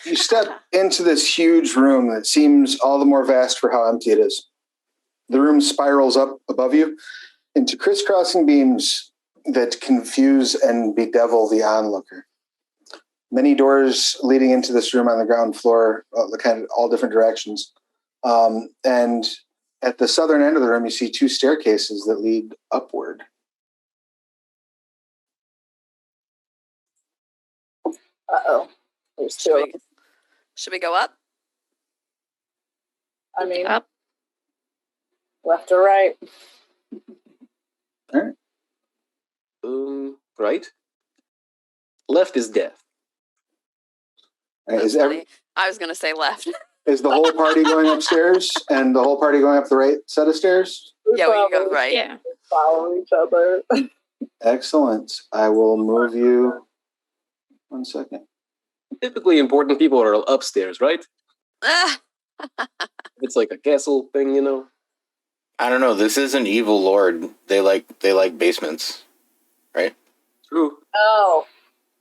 You step into this huge room that seems all the more vast for how empty it is. The room spirals up above you into crisscrossing beams that confuse and bedevil the onlooker. Many doors leading into this room on the ground floor, kind of all different directions. And at the southern end of the room, you see two staircases that lead upward. Uh-oh. There's two. Should we go up? I mean, Up. left or right? All right. Right. Left is death. All right, That's funny. I was gonna say left. is the whole party going upstairs and the whole party going up the right set of stairs? Yeah, we can go right. Yeah. Follow each other. Excellent. I will move you 1 second. Typically, important people are upstairs, right? Ah, It's like a castle thing, I don't know. This is an evil lord. They like basements, right? True. Oh,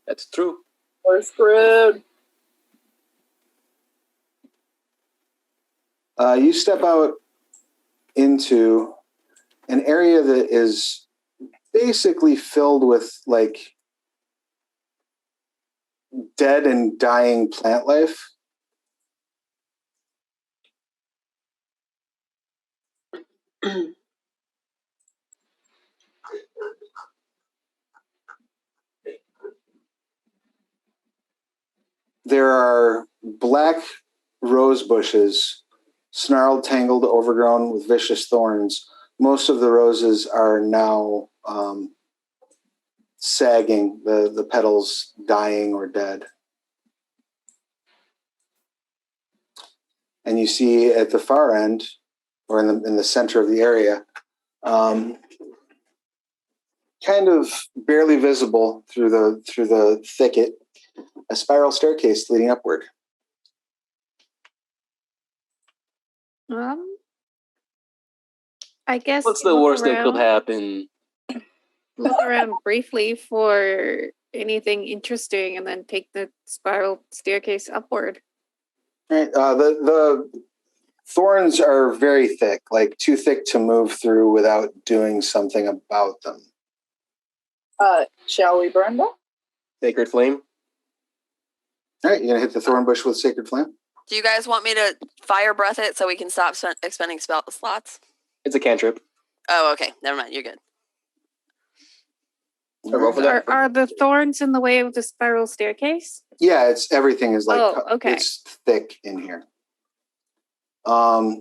That's true. we're screwed. You step out into an area that is basically filled with like dead and dying plant life. There are black rose bushes, snarled, tangled, overgrown with vicious thorns. Most of the roses are now sagging, the petals dying or dead. And you see at the far end, or in the center of the area, kind of barely visible through the thicket, a spiral staircase leading upward. I guess What's the look worst that could around- happen? Look around briefly for anything interesting, and then take the spiral staircase upward. Right. The thorns are very thick, like too thick to move through without doing something about them. Shall we burn them? Sacred Flame? All right, you're gonna hit the thorn bush with sacred flame. do you guys want me to fire breath it so we can stop expending spell slots? It's a cantrip. Oh, okay. Never mind. You're good. Roll for that. Are the thorns in the way of the spiral staircase? Yeah, it's everything is like okay. It's thick in here. Yeah,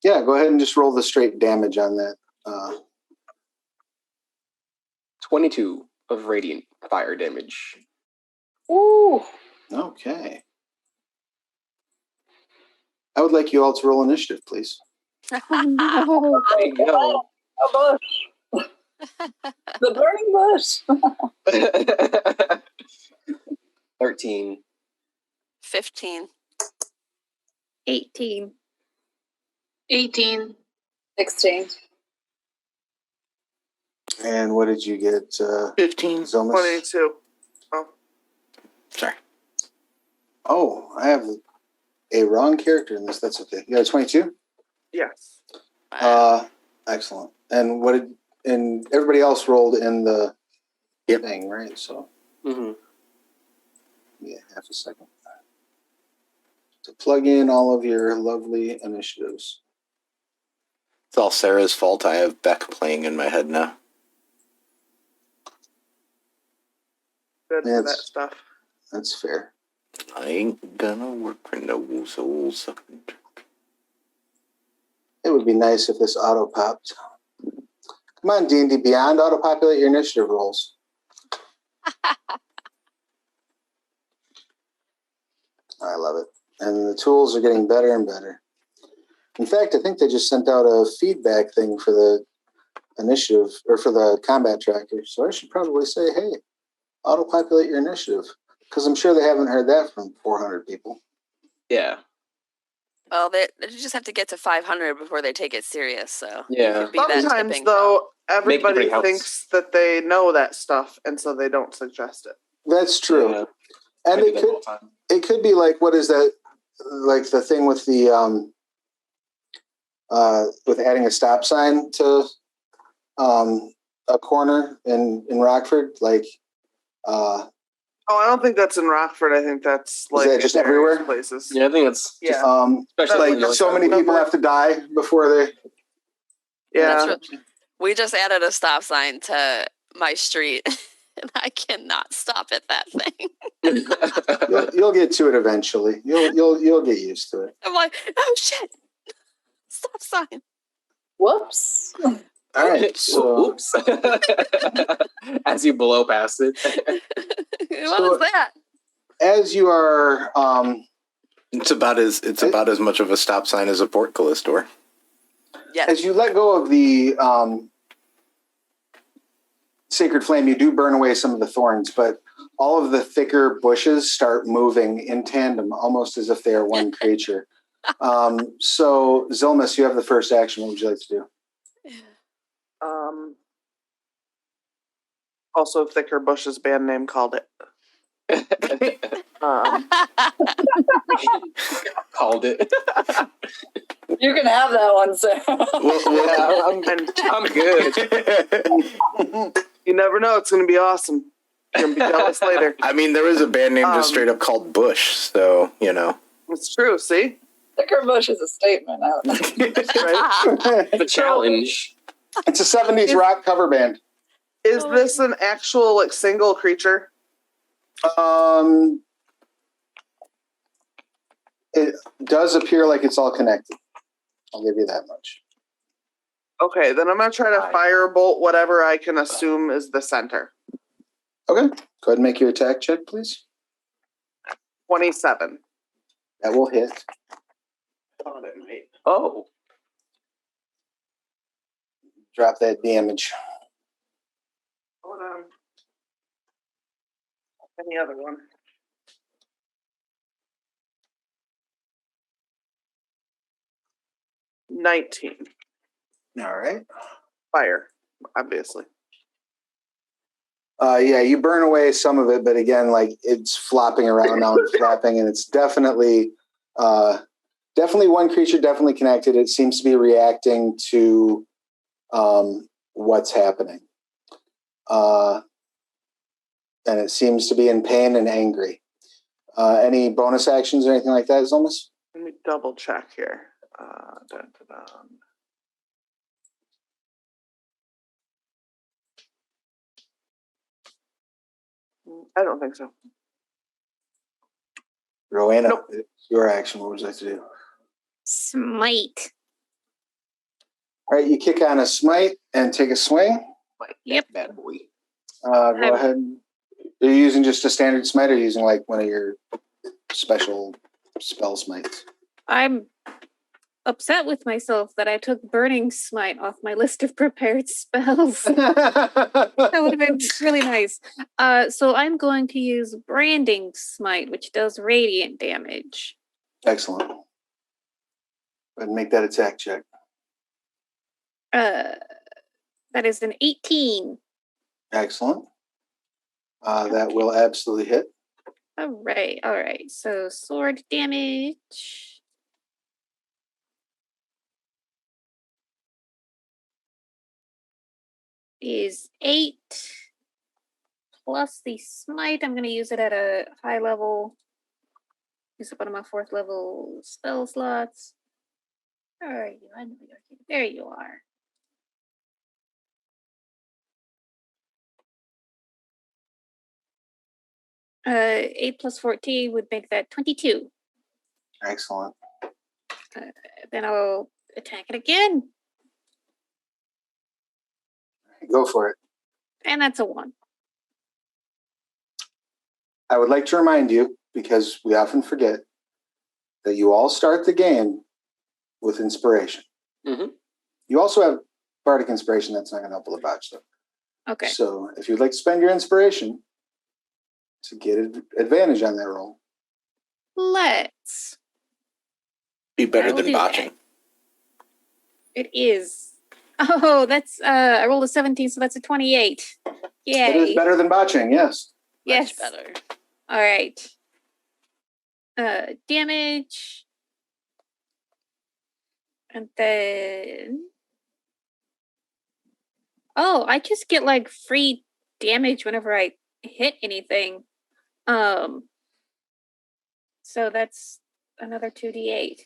go ahead and just roll the straight damage on that. 22 of radiant fire damage. Ooh. Okay. I would like you all to roll initiative, please. Oh, no. There you go. A bush. The burning bush. 13. 15. 18. 18. 16. And what did you get, 15. Zomas? 22. Sorry. Oh, I have a wrong character in this. That's okay. You got a 22? Yes. Excellent. And and everybody else rolled in the Yep. thing, right? So, Mm-hmm. yeah, half a second. To plug in all of your lovely initiatives. It's all Sarah's fault. I have Beck playing in my head now. Good for Yes. that stuff. That's fair. I ain't gonna work for no soul sucking. It would be nice if this auto popped. Come on, D&D Beyond, auto-populate your initiative rolls. I love it. And the tools are getting better and better. In fact, I think they just sent out a feedback thing for the initiative, or for the combat tracker. So I should probably say, hey, auto-populate your initiative. Because I'm sure they haven't heard that from 400 people. Yeah. Well, they just have to get to 500 before they take it serious. So Yeah. it could be that Sometimes, tipping though, everybody everybody helps. thinks that they know that stuff, and so they don't suggest it. That's true. Yeah. And I do it that could, all the time. it could be like, what is that? Like the thing with the with adding a stop sign to a corner in Rockford, like Oh, I don't think that's in Rockford. I think that's like that just in various everywhere? places. Yeah, I think it's Yeah. especially like so many people have to die before they. Yeah. That's we just added a stop sign to my street, and I cannot stop at that thing. You'll get to it eventually. You'll get used to it. I'm like, oh shit, stop sign. Whoops. All right. So Oops. As you blow past it. What was that? as you are, It's about as much of a stop sign as a portcullis door. Yes. as you let go of the sacred flame, you do burn away some of the thorns, but all of the thicker bushes start moving in tandem, almost as if they are one creature. So Zilmus, you have the first action. What would you like to do? Also, Thicker Bush's band name called it. Called it. You can have that one, Sam. I'm good. You never know. It's going to be awesome. You're going to be jealous later. I mean, there is a band name just straight up called Bush, so you know. It's true. See? Thicker Bush is a statement. Right? The challenge. It's a 70s rock cover band. Is this an actual like single creature? It does appear like it's all connected. I'll give you that much. Okay, then I'm going to try to firebolt whatever I can assume is the center. Okay. Go ahead and make your attack check, please. 27. That will hit. Oh. Drop that damage. Hold on. Any other one? $19. All right. Fire, obviously. Yeah, you burn away some of it, but again, like it's flopping around now and flapping, and it's definitely one creature, definitely connected. It seems to be reacting to what's happening. And it seems to be in pain and angry. Any bonus actions or anything like that, Zilmus? Let me double check here. I don't think so. Rowena, Nope. your action. What would you like to do? Smite. All right, you kick on a smite and take a swing. Yep. Bad boy. Go ahead. Are you using just a standard smite, or are you using like one of your special spell smites? I'm upset with myself that I took Burning Smite off my list of prepared spells. That would have been really nice. So I'm going to use Branding Smite, which does radiant damage. Excellent. Go ahead and make that attack check. That is an 18. Excellent. That will absolutely hit. All right. So sword damage. Is 8 plus the smite. I'm going to use it at a high level. Use up one of my 4th level spell slots. Where are you? I know you're here. There you are. Uh, 8 plus 14 would make that 22. Excellent. Then I'll attack it again. go for it. And that's a 1. I would like to remind you, because we often forget, that you all start the game with inspiration. Mm-hmm. You also have bardic inspiration. That's not going to help with the botch, though. Okay. So if you'd like to spend your inspiration to get advantage on that roll. Let's. Be better I will than do botching. It is. Oh, that's I rolled a 17, so that's a 28. Yay. It is better than botching, yes. Yes. Much better. All right. Damage. And then. Oh, I just get like free damage whenever I hit anything. So that's another 2d8.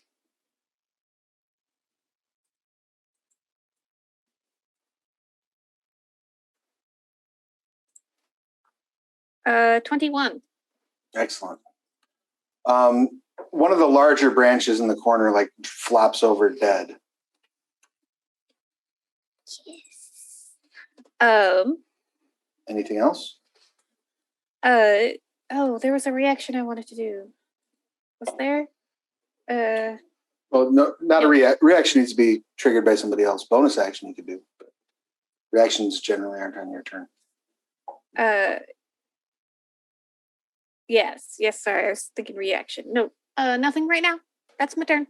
Uh, 21. Excellent. One of the larger branches in the corner like flops over dead. Anything else? Oh, there was a reaction I wanted to do. Was there? Well, no, not a reaction needs to be triggered by somebody else. Bonus action you could do. But reactions generally aren't on your turn. Yes, sorry, I was thinking reaction. No, nothing right now. That's my turn.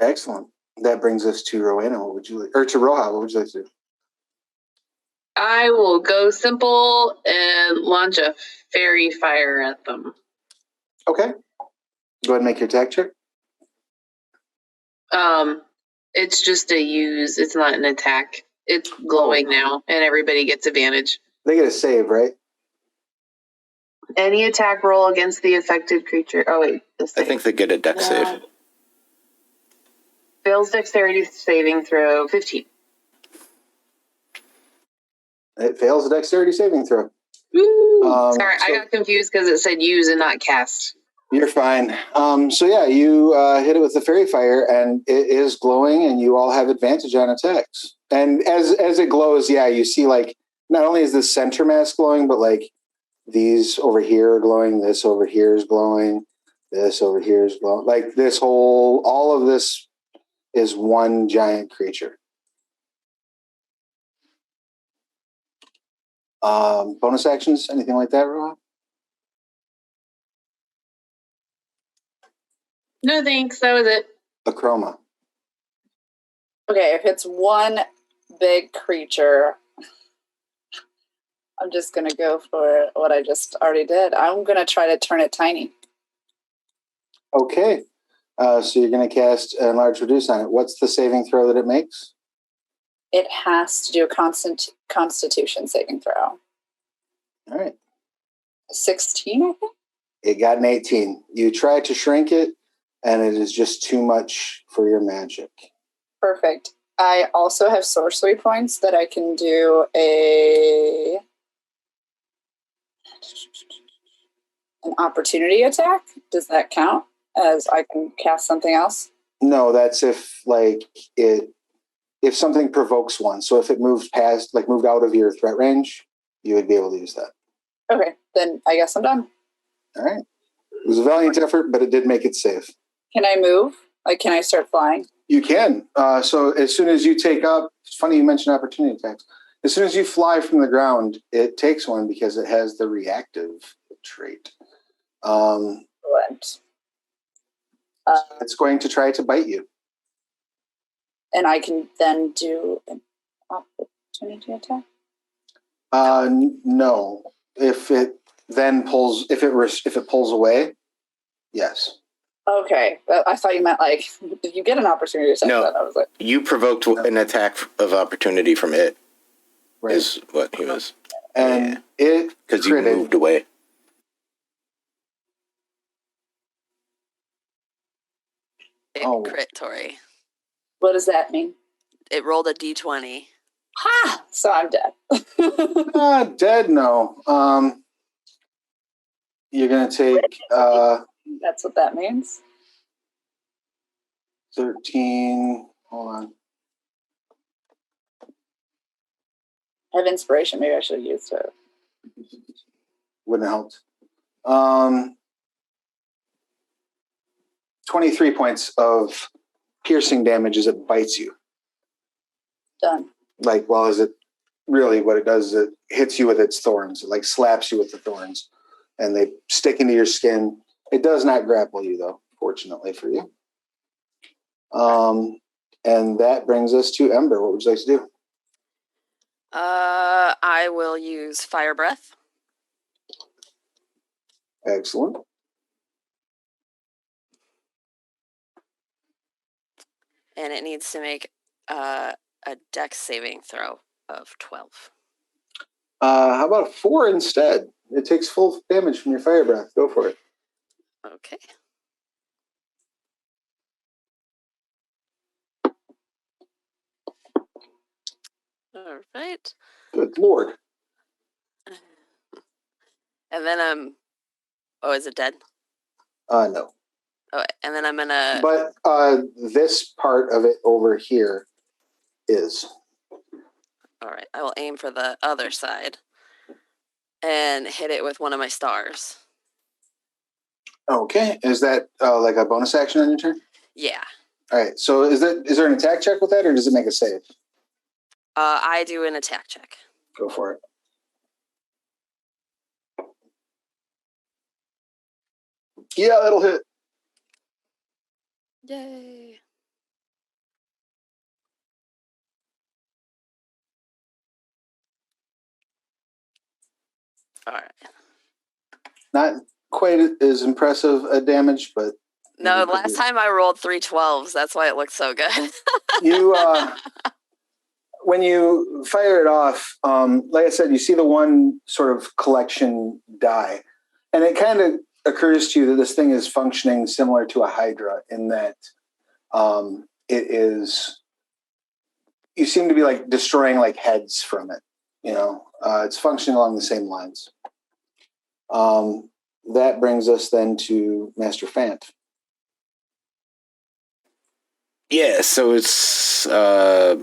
Excellent. That brings us to Rowena. What would you like? Or to Roha, what would you like to do? I will go simple and launch a fairy fire at them. Okay. Go ahead and make your attack check. It's just a use. It's not an attack. It's glowing now, and everybody gets advantage. They get a save, right? Any attack roll against the affected creature. Oh wait, the I save. think they get a dex save. Fails dexterity saving throw 15. It fails a dexterity saving throw. Sorry, I got confused because it said use and not cast. You're fine. So yeah, you hit it with the fairy fire, and it is glowing, and you all have advantage on attacks. And as it glows, yeah, you see like not only is the center mass glowing, but like these over here are glowing, this over here is glowing, this over here is glowing. Like this all of this is one giant creature. Bonus actions, anything like that, Rob? No thanks, that was it. Acroma. Okay, if it's one big creature, I'm just going to go for what I just already did. I'm going to try to turn it tiny. Okay. So you're going to cast Enlarge Reduce on it. What's the saving throw that it makes? It has to do a constitution saving throw. All right. 16, I think? It got an 18. You try to shrink it, and it is just too much for your magic. Perfect. I also have sorcery points that I can do an opportunity attack. Does that count as I can cast something else? No, that's if something provokes one. So if it moved out of your threat range, you would be able to use that. Okay, then I guess I'm done. All right. It was a valiant effort, but it did make it safe. Can I move? Like, can I start flying? You can. So as soon as you take up, it's funny you mentioned opportunity attacks. As soon as you fly from the ground, it takes one because it has the reactive trait. Excellent. It's going to try to bite you. And I can then do an opportunity attack? No. If it pulls away, yes. Okay, I thought you meant like, did you get an opportunity attack? No. Then I was like, You provoked an attack of opportunity from it. Right. Is what he was. And it Because you critted. moved away. Oh. Crit, Tori. what does that mean? It rolled a d20. Ha! So I'm dead. Dead, no. You're going to take That's what that means. 13. Hold on. I have inspiration. Maybe I should have used it. Wouldn't have helped. 23 points of piercing damage as it bites you. Done. Like, well, is it really what it does is it hits you with its thorns. It like slaps you with the thorns and they stick into your skin. It does not grapple you though, fortunately for you. And that brings us to Ember. What would you like to do? I will use fire breath. Excellent. And it needs to make a dex saving throw of 12. How about 4 instead? It takes full damage from your fire breath. Go for it. Okay. All right. Good Lord. And then oh, is it dead? No. Oh, and then I'm gonna. But this part of it over here is. All right, I will aim for the other side and hit it with one of my stars. Okay. Is that like a bonus action on your turn? Yeah. All right. So is there an attack check with that, or does it make a save? I do an attack check. Go for it. Yeah, that'll hit. Yay. All right. Not quite as impressive a damage, but No, last time I rolled 3 12s. That's why it looked so good. you when you fire it off, like I said, you see the one sort of collection die, and it kind of occurs to you that this thing is functioning similar to a Hydra in that it is. You seem to be like destroying like heads from it. You know, it's functioning along the same lines. That brings us then to Master Fant. Yeah, so it's I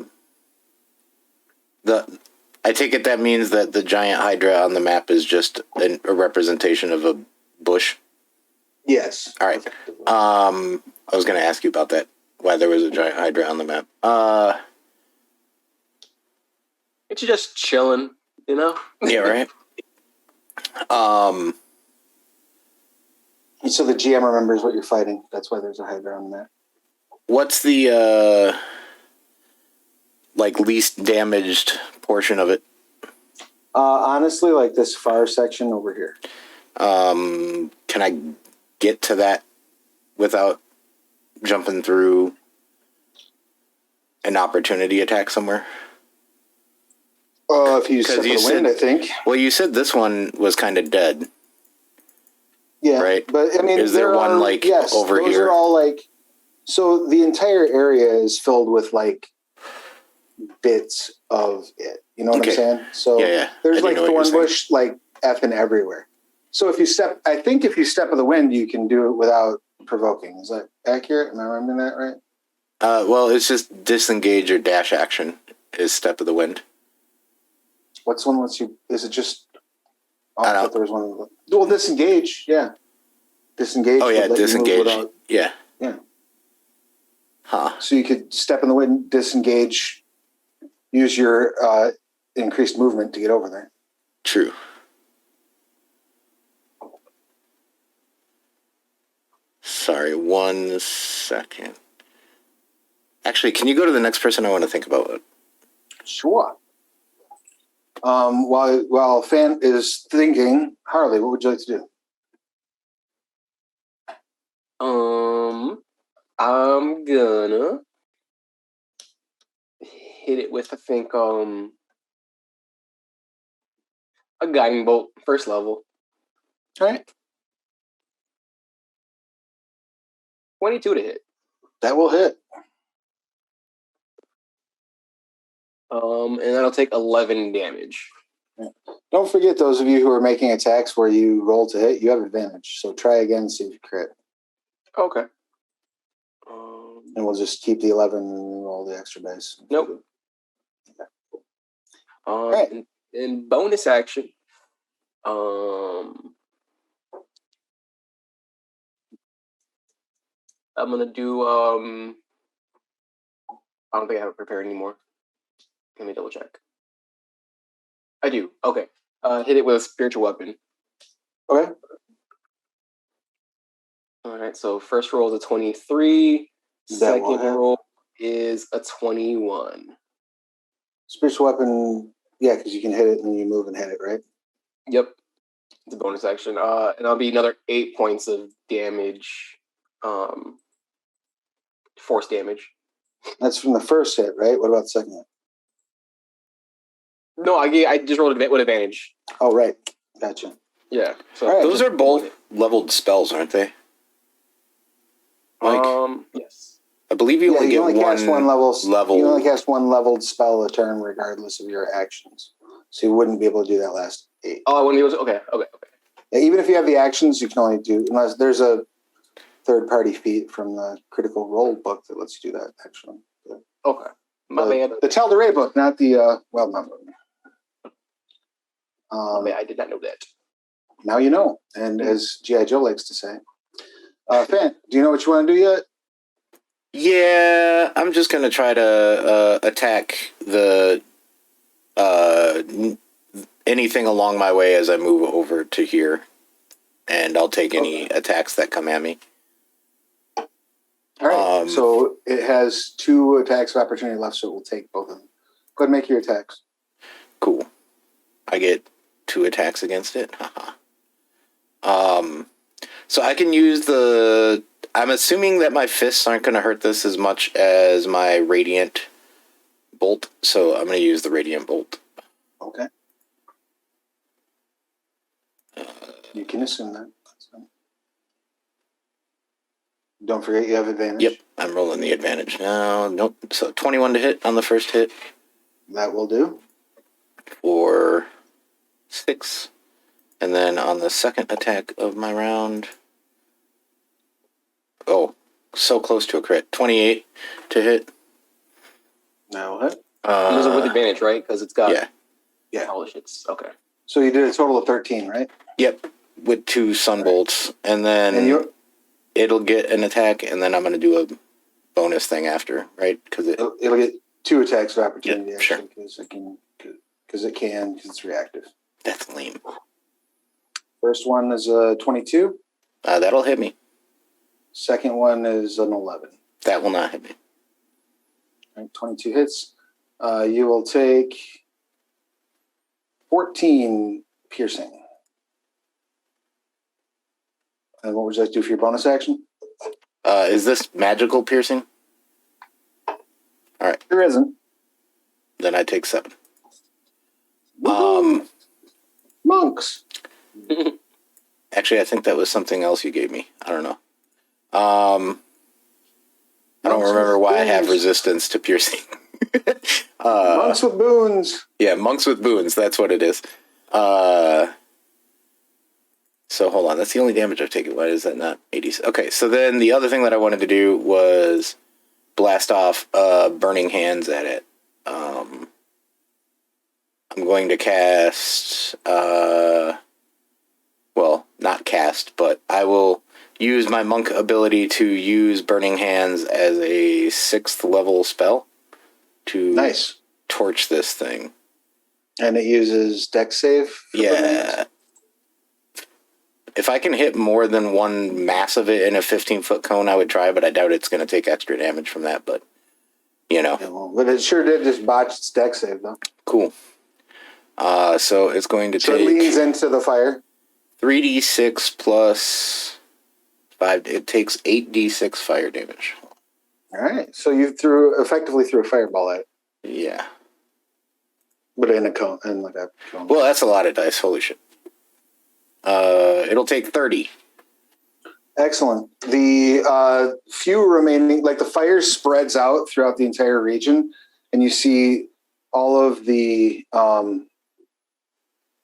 take it that means that the giant Hydra on the map is just a representation of a bush. Yes. All right. I was going to ask you about that. Why there was a giant Hydra on the map. It's just chilling, you know? Yeah, right. So the GM remembers what you're fighting. That's why there's a Hydra on the map. What's the like least damaged portion of it? Honestly, like this far section over here. Can I get to that without jumping through an opportunity attack somewhere? If you step the wind, I think. Well, you said this one was kind of dead. Yeah, right. But I mean, is there one like over those here? Are all like. So the entire area is filled with like bits of it. You know what I'm saying? So there's like thorn bush like effing everywhere. So if you step of the wind, you can do it without provoking. Is that accurate? Am I remembering that right? Well, it's just disengage or dash action is step of the wind. What's one lets you? Is it just? I don't know. There was one. Well, disengage. Yeah. Disengage. Oh yeah, disengage. Yeah. Yeah. Huh. So you could step in the wind, disengage, use your increased movement to get over there. True. Sorry, 1 second. Actually, can you go to the next person? I want to think about it. Sure. While Fan is thinking, Harley, what would you like to do? I'm gonna hit it with, I think, a guiding bolt, first level. All right. 22 to hit. That will hit. And that'll take 11 damage. Don't forget, those of you who are making attacks where you roll to hit, you have advantage. So try again and see if you crit. Okay. And we'll just keep the 11 and roll the extra dice. Nope. Right. In bonus action, I'm gonna do. I don't think I have it prepared anymore. Let me double check. I do. Okay. Hit it with a spiritual weapon. Okay. All right. So first roll is a 23. That will Second hit. roll is a 21. Spiritual weapon, yeah, because you can hit it and you move and hit it, right? Yep. It's a bonus action. And I'll be another 8 points of damage. Force damage. That's from the first hit, right? What about the second hit? No, I just rolled with advantage. Oh, right. Gotcha. Yeah. So All right. Those are both leveled spells, aren't they? Yes. I believe you only get cast one level. level. You only cast one leveled spell a turn, regardless of your actions. So you wouldn't be able to do that last 8. Oh, when he was okay. Yeah, even if you have the actions, you can only do unless there's a third-party feat from the Critical Role book that lets you do that. Actually, Okay. My bad. The Tel'Darai book, not the not book. My bad. I did not know that. Now you know, and as G.I. Joe likes to say, Fan, do you know what you want to do yet? Yeah, I'm just gonna try to attack the anything along my way as I move over to here, and I'll take any attacks that come at me. All right. So it has 2 attacks of opportunity left, so it will take both of them. Go ahead and make your attacks. Cool. I get 2 attacks against it. So I can use the. I'm assuming that my fists aren't going to hurt this as much as my radiant bolt, so I'm going to use the radiant bolt. Okay. You can assume that. Don't forget you have advantage. Yep, I'm rolling the advantage now. Nope. So 21 to hit on the first hit. That will do. For 6. And then on the second attack of my round. Oh, so close to a crit. 28 to hit. That will hit. Those are with advantage, right? Because it's got Yeah. all the shits. Okay. So you did a total of 13, right? Yep, with 2 sunbolts. And then it'll get an attack, and then I'm going to do a bonus thing after, right? Because it'll get 2 attacks of opportunity, sure. because because it's reactive. That's lame. First one is a 22. That'll hit me. Second one is an 11. That will not hit me. All right, 22 hits. You will take 14 piercing. And what would you like to do for your bonus action? Is this magical piercing? All right. There isn't. Then I take 7. Monks. Actually, I think that was something else you gave me. I don't know. I don't remember why I have resistance to piercing. Monks with boons. Yeah, monks with boons. That's what it is. So hold on. That's the only damage I've taken. Why is that not 80? Okay, so then the other thing that I wanted to do was blast off burning hands at it. I'm going to cast... well, not cast, but I will use my monk ability to use Burning Hands as a 6th level spell to torch this thing. And it uses dex save? Yeah. If I can hit more than one mass of it in a 15-foot cone, I would try, but I doubt it's going to take extra damage from that, but, you know. Yeah, well, but it sure did just botch its dex save, though. Cool. So it's going to take... So it leans into the fire? 3d6 plus 5. It takes 8d6 fire damage. All right. So you effectively threw a fireball at it. Yeah. But in a cone. In like a cone. Well, that's a lot of dice. Holy shit. It'll take 30. Excellent. The few remaining, like the fire spreads out throughout the entire region, and you see all of the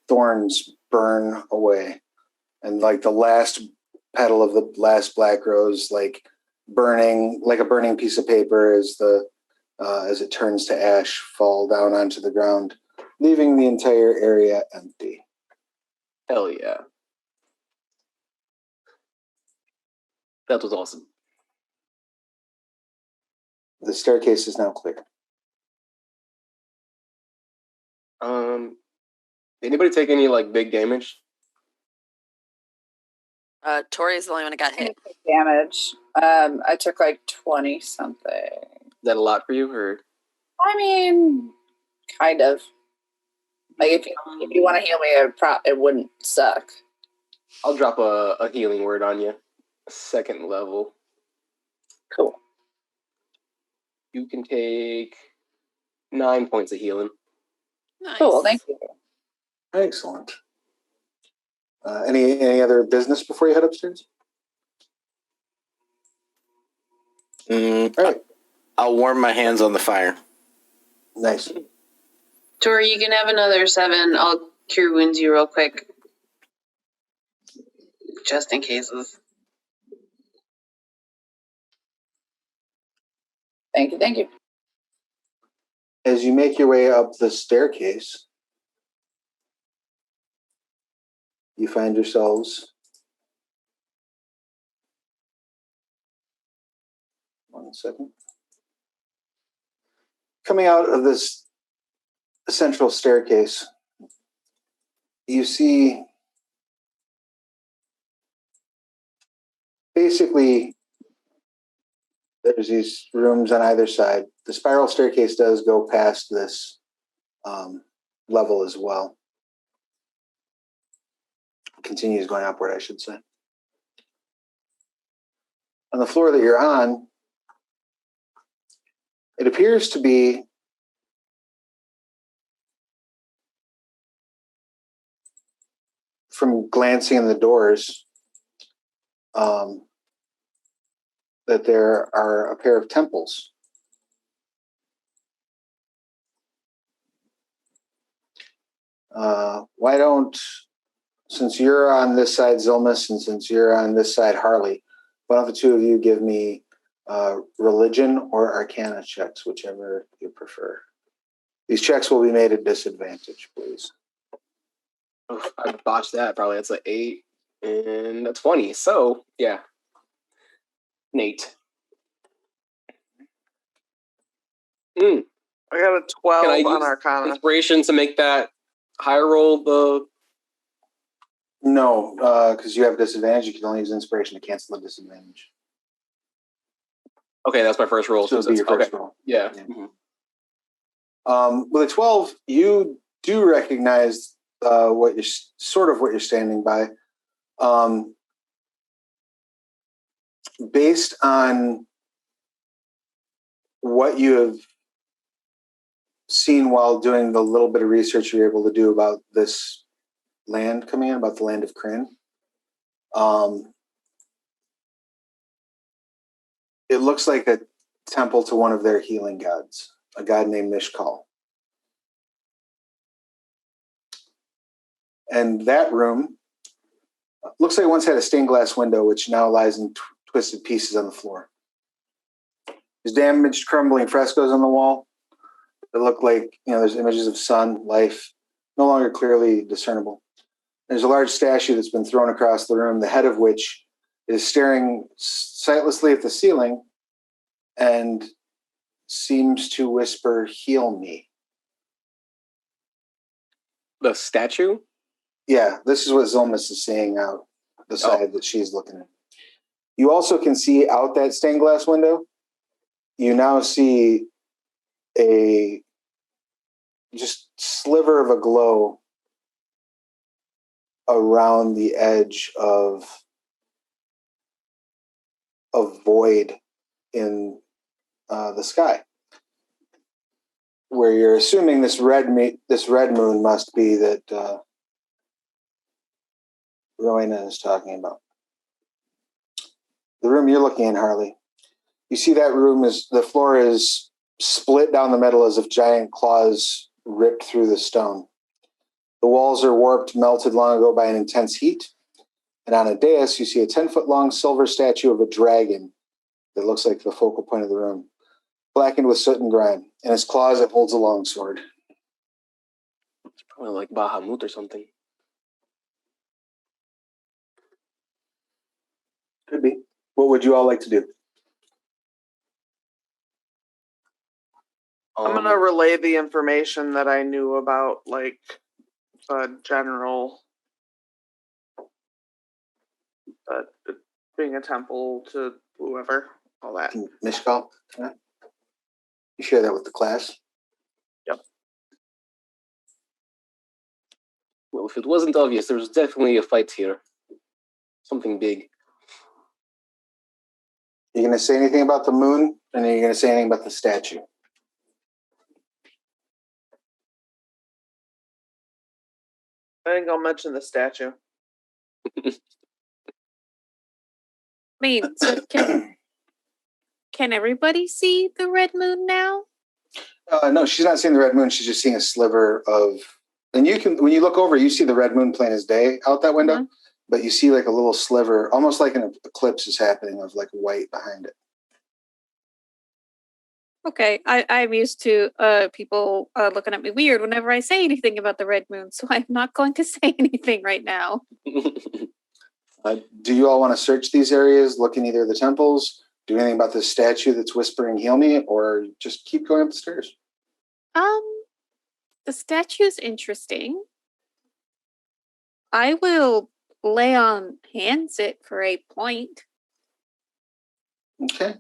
thorns burn away. And like the last petal of the last black rose, like burning, like a burning piece of paper as it turns to ash, fall down onto the ground. leaving the entire area empty. Hell yeah. That was awesome. The staircase is now clear. Anybody take any like big damage? Tori's the only one that got I hit. took damage. I took like 20 something. Is that a lot for you, or I mean, kind of. Like if you want to heal me, it wouldn't suck. I'll drop a healing word on you. Second level. Cool. You can take 9 points of healing. Nice. Cool. Thank you. Excellent. Any other business before you head upstairs? All right. I'll warm my hands on the fire. Nice. Tori, you can have another 7. I'll cure wounds you real quick. Just in cases. Thank you. Thank you. As you make your way up the staircase, you find yourselves. One second. Coming out of this central staircase, you see basically there's these rooms on either side. The spiral staircase does go past this level as well. Continues going upward, I should say. On the floor that you're on, it appears to be from glancing in the doors that there are a pair of temples. Why don't, since you're on this side, Zilmus, and since you're on this side, Harley, why don't the two of you give me religion or arcana checks, whichever you prefer. These checks will be made at disadvantage, please. Oh, I botched that. Probably that's an 8 and a 20. So yeah, Nate. I got a 12 Can I on use Arcana. inspiration to make that higher roll? No, because you have disadvantage. You can only use inspiration to cancel the disadvantage. Okay, that's my first roll. So it'll be your first okay. roll. Yeah. Yeah. With a 12, you do recognize what you're standing by. Based on what you have seen while doing the little bit of research you're able to do about this land coming in, about the land of Kryn, it looks like a temple to one of their healing gods, a god named Mishkal. And that room looks like it once had a stained glass window, which now lies in twisted pieces on the floor. There's damaged, crumbling frescoes on the wall that look like, there's images of sun, life, no longer clearly discernible. There's a large statue that's been thrown across the room, the head of which is staring sightlessly at the ceiling and seems to whisper, "Heal me." The statue? Yeah, this is what Zilmus is seeing out the side that she's looking at. You also can see out that stained glass window, you now see a just sliver of a glow around the edge of a void in the sky, where you're assuming this red moon must be that Rowena is talking about. The room you're looking in, Harley, you see that room the floor is split down the middle as if giant claws ripped through the stone. The walls are warped, melted long ago by an intense heat. And on a dais, you see a 10-foot-long silver statue of a dragon that looks like the focal point of the room, blackened with soot and grime. In its claws, it holds a long sword. Well, like Bahamut or something. Could be. What would you all like to do? I'm gonna relay the information that I knew about, like, general, being a temple to whoever, all that. Mishkal? You share that with the class? Yep. Well, if it wasn't obvious, there was definitely a fight here. Something big. You going to say anything about the moon? And are you going to say anything about the statue? I think I'll mention the statue. Wait, so can everybody see the red moon now? No, she's not seeing the red moon. She's just seeing a sliver of. And you can, when you look over, you see the red moon plain as day out that window, but you see like a little sliver, almost like an eclipse is happening of like white behind it. Okay, I'm used to people looking at me weird whenever I say anything about the red moon, so I'm not going to say anything right now. Do you all want to search these areas, look in either of the temples, do anything about this statue that's whispering "heal me," or just keep going up the stairs? The statue's interesting. I will lay on hands it for a point. Okay.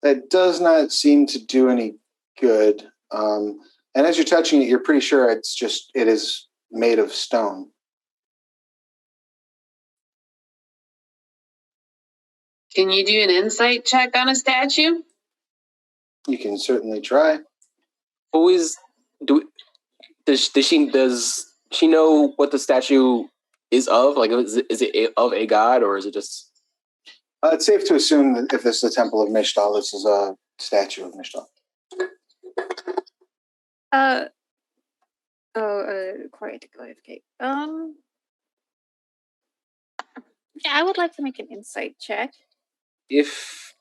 That does not seem to do any good. And as you're touching it, you're pretty sure it is made of stone. Can you do an insight check on a statue? You can certainly try. Does she know what the statue is of? Like, is it of a god, or is it just? It's safe to assume that if this is a temple of Mishtal, this is a statue of Mishtal. Quiet to clarificate. Yeah, I would like to make an insight check. If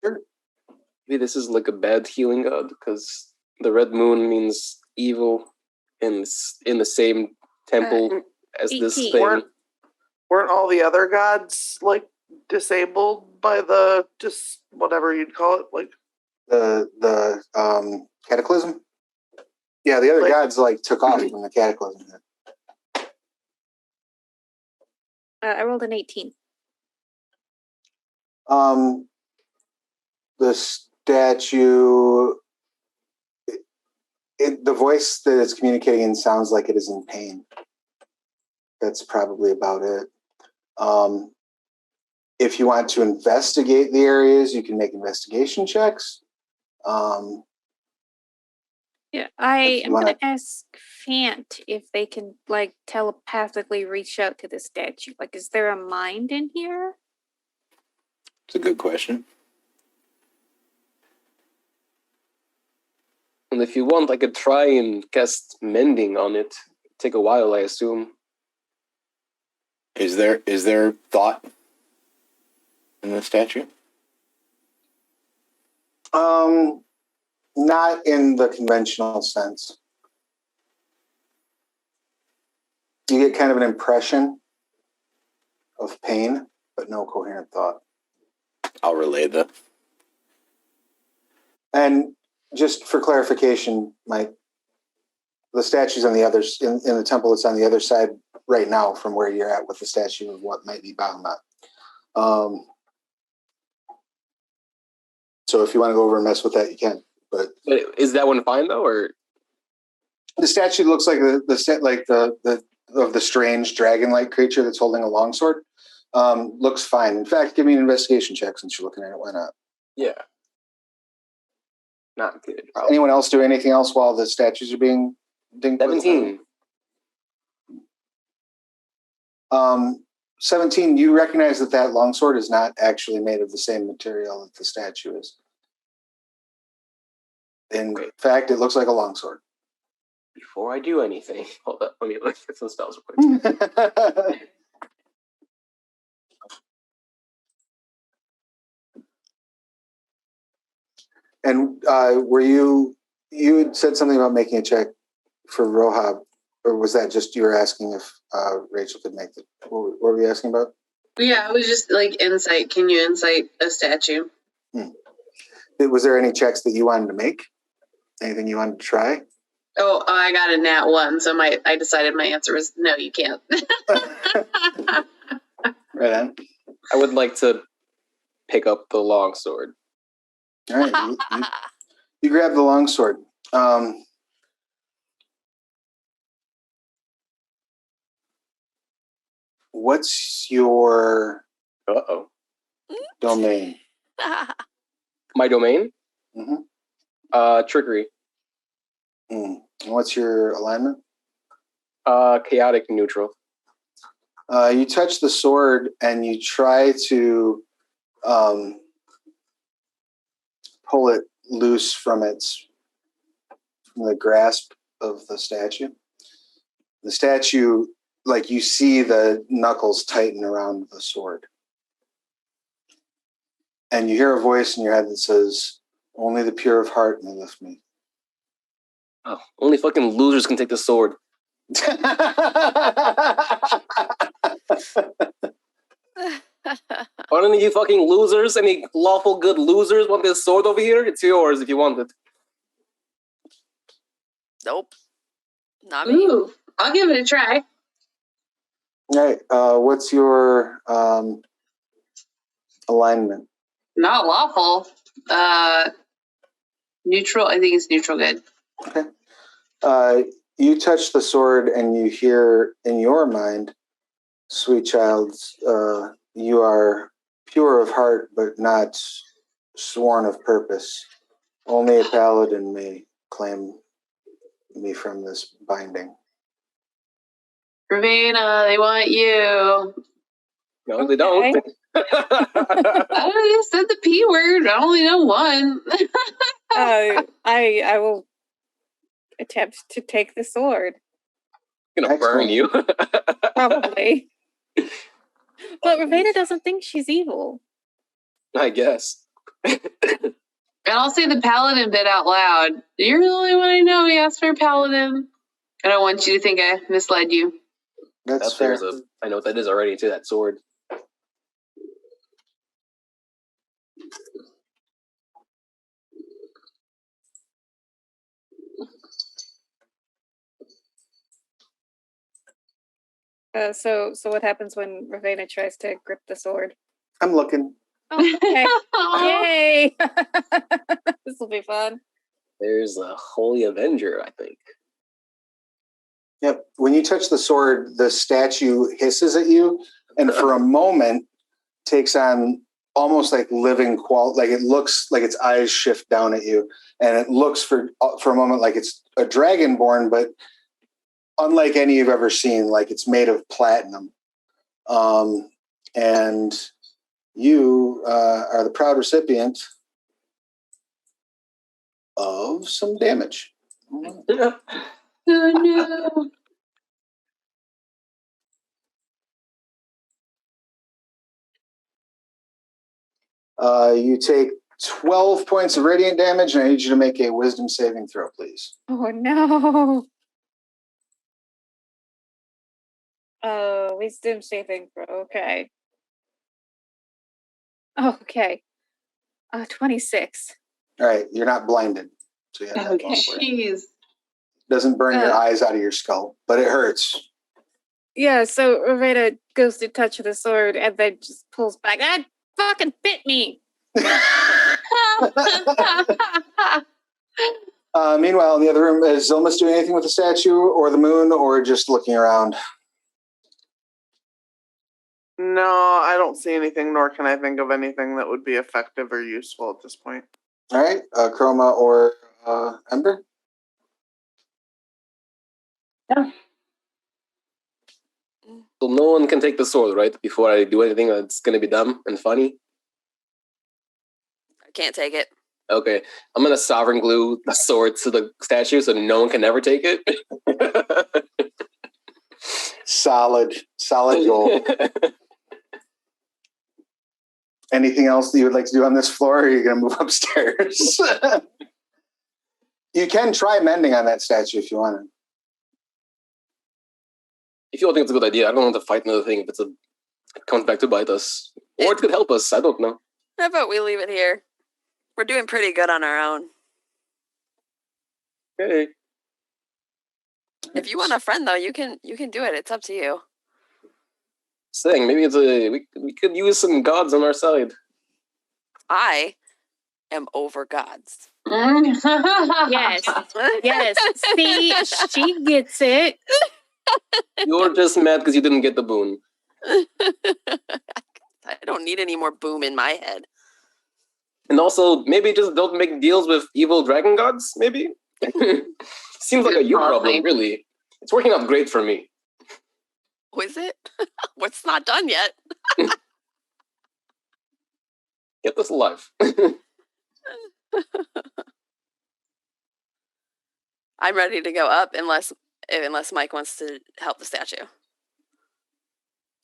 maybe this is like a bad healing god, because the red moon means evil, in the same temple as 18. this thing. Weren't all the other gods like disabled by the whatever you'd call it, like the cataclysm? Yeah, the other gods like took off when the cataclysm hit. I rolled an 18. The statue, the voice that it's communicating in sounds like it is in pain. That's probably about it. If you want to investigate the areas, you can make investigation checks. Yeah, I am going to ask Fant if they can like telepathically reach out to the statue. Like, is there a mind in here? It's a good question. And if you want, I could try and cast mending on it. Take a while, I assume. Is there thought in the statue? Not in the conventional sense. You get kind of an impression of pain, but no coherent thought. I'll relay the. And just for clarification, Mike, the statue's on the other in the temple. It's on the other side right now from where you're at with the statue of what might be Bahamut. So if you want to go over and mess with that, you can. But is that one fine though, or the statue looks like the strange dragon-like creature that's holding a longsword? Looks fine. In fact, give me an investigation check since you're looking at it. Why not? Yeah. Not good. Probably. Anyone else do anything else while the statues are being dinged? 17. 17, you recognize that longsword is not actually made of the same material that the statue is. In fact, it looks like a longsword. Before I do anything, hold up. Let me look at some spells real quick. And were you had said something about making a check for Rohab. or was that just you were asking if Rachel could make the? What were you asking about? Yeah, it was just like insight. Can you insight a statue? Was there any checks that you wanted to make? Anything you wanted to try? Oh, I got a nat 1, so I decided my answer was no, you can't. Right on. I would like to pick up the longsword. All right, you grab the longsword. What's your domain? My domain? Mm-hmm. Trickery. What's your alignment? Chaotic neutral. You touch the sword and you try to pull it loose from the grasp of the statue. The statue, like you see the knuckles tighten around the sword. And you hear a voice in your head that says, "Only the pure of heart may lift me." Oh, only fucking losers can take the sword. Are any of you fucking losers, any lawful good losers want this sword over here? It's yours if you want it. Nope. Not me. Ooh, I'll give it a try. All right. What's your alignment? Not lawful. Neutral. I think it's neutral good. Okay. You touch the sword and you hear in your mind, "Sweet child, you are pure of heart, but not sworn of purpose. Only a paladin may claim me from this binding." Ravenna, they want you. No, they don't. I said the P word. I only know one. I will attempt to take the sword. I'm gonna burn you. Probably. But Ravenna doesn't think she's evil. I guess. And I'll say the paladin bit out loud. You're the only one I know who asked for a paladin. I don't want you to think I misled you. That's fair. I know what that is already, too, that sword. So what happens when Ravenna tries to grip the sword? I'm looking. Oh, okay. Yay! This will be fun. There's a Holy Avenger, I think. Yep. When you touch the sword, the statue hisses at you, and for a moment takes on almost like living quality. Like it looks like its eyes shift down at you, and it looks for a moment like it's a dragonborn, but unlike any you've ever seen. Like it's made of platinum, and you are the proud recipient of some damage. Oh no. You take 12 points of radiant damage, and I need you to make a wisdom saving throw, please. Oh no. Wisdom saving throw. Okay. Oh, okay. 26. All right, you're not blinded, so you have that Okay. going for you. Jeez. Doesn't burn your eyes out of your skull, but it hurts. Yeah, so Ravenna goes to touch the sword and then just pulls back. That fucking bit me. Meanwhile, in the other room, is Zilmus doing anything with the statue or the moon, or just looking around? No, I don't see anything, nor can I think of anything that would be effective or useful at this point. All right, Chroma or Ember? Yeah. So no one can take the sword, right? Before I do anything that's going to be dumb and funny? I can't take it. Okay, I'm going to sovereign glue the sword to the statue so no one can ever take it. Solid goal. Anything else that you would like to do on this floor, or are you going to move upstairs? You can try mending on that statue if you want If you all think it's a good idea, I don't want to fight another thing if it comes back to bite us. Or it could help us, I don't know. How about we leave it here? We're doing pretty good on our own. Okay. If you want a friend, though, you can do it. It's up to you. Saying maybe we could use some gods on our side. I am over gods. Yes. Yes. See, she gets it. You're just mad because you didn't get the boon. I don't need any more boom in my head. And also, maybe just don't make deals with evil dragon gods, maybe? Seems like a you problem, really. It's working out great for me. Was it? What's not done yet? Get this alive. I'm ready to go up unless Mike wants to help the statue.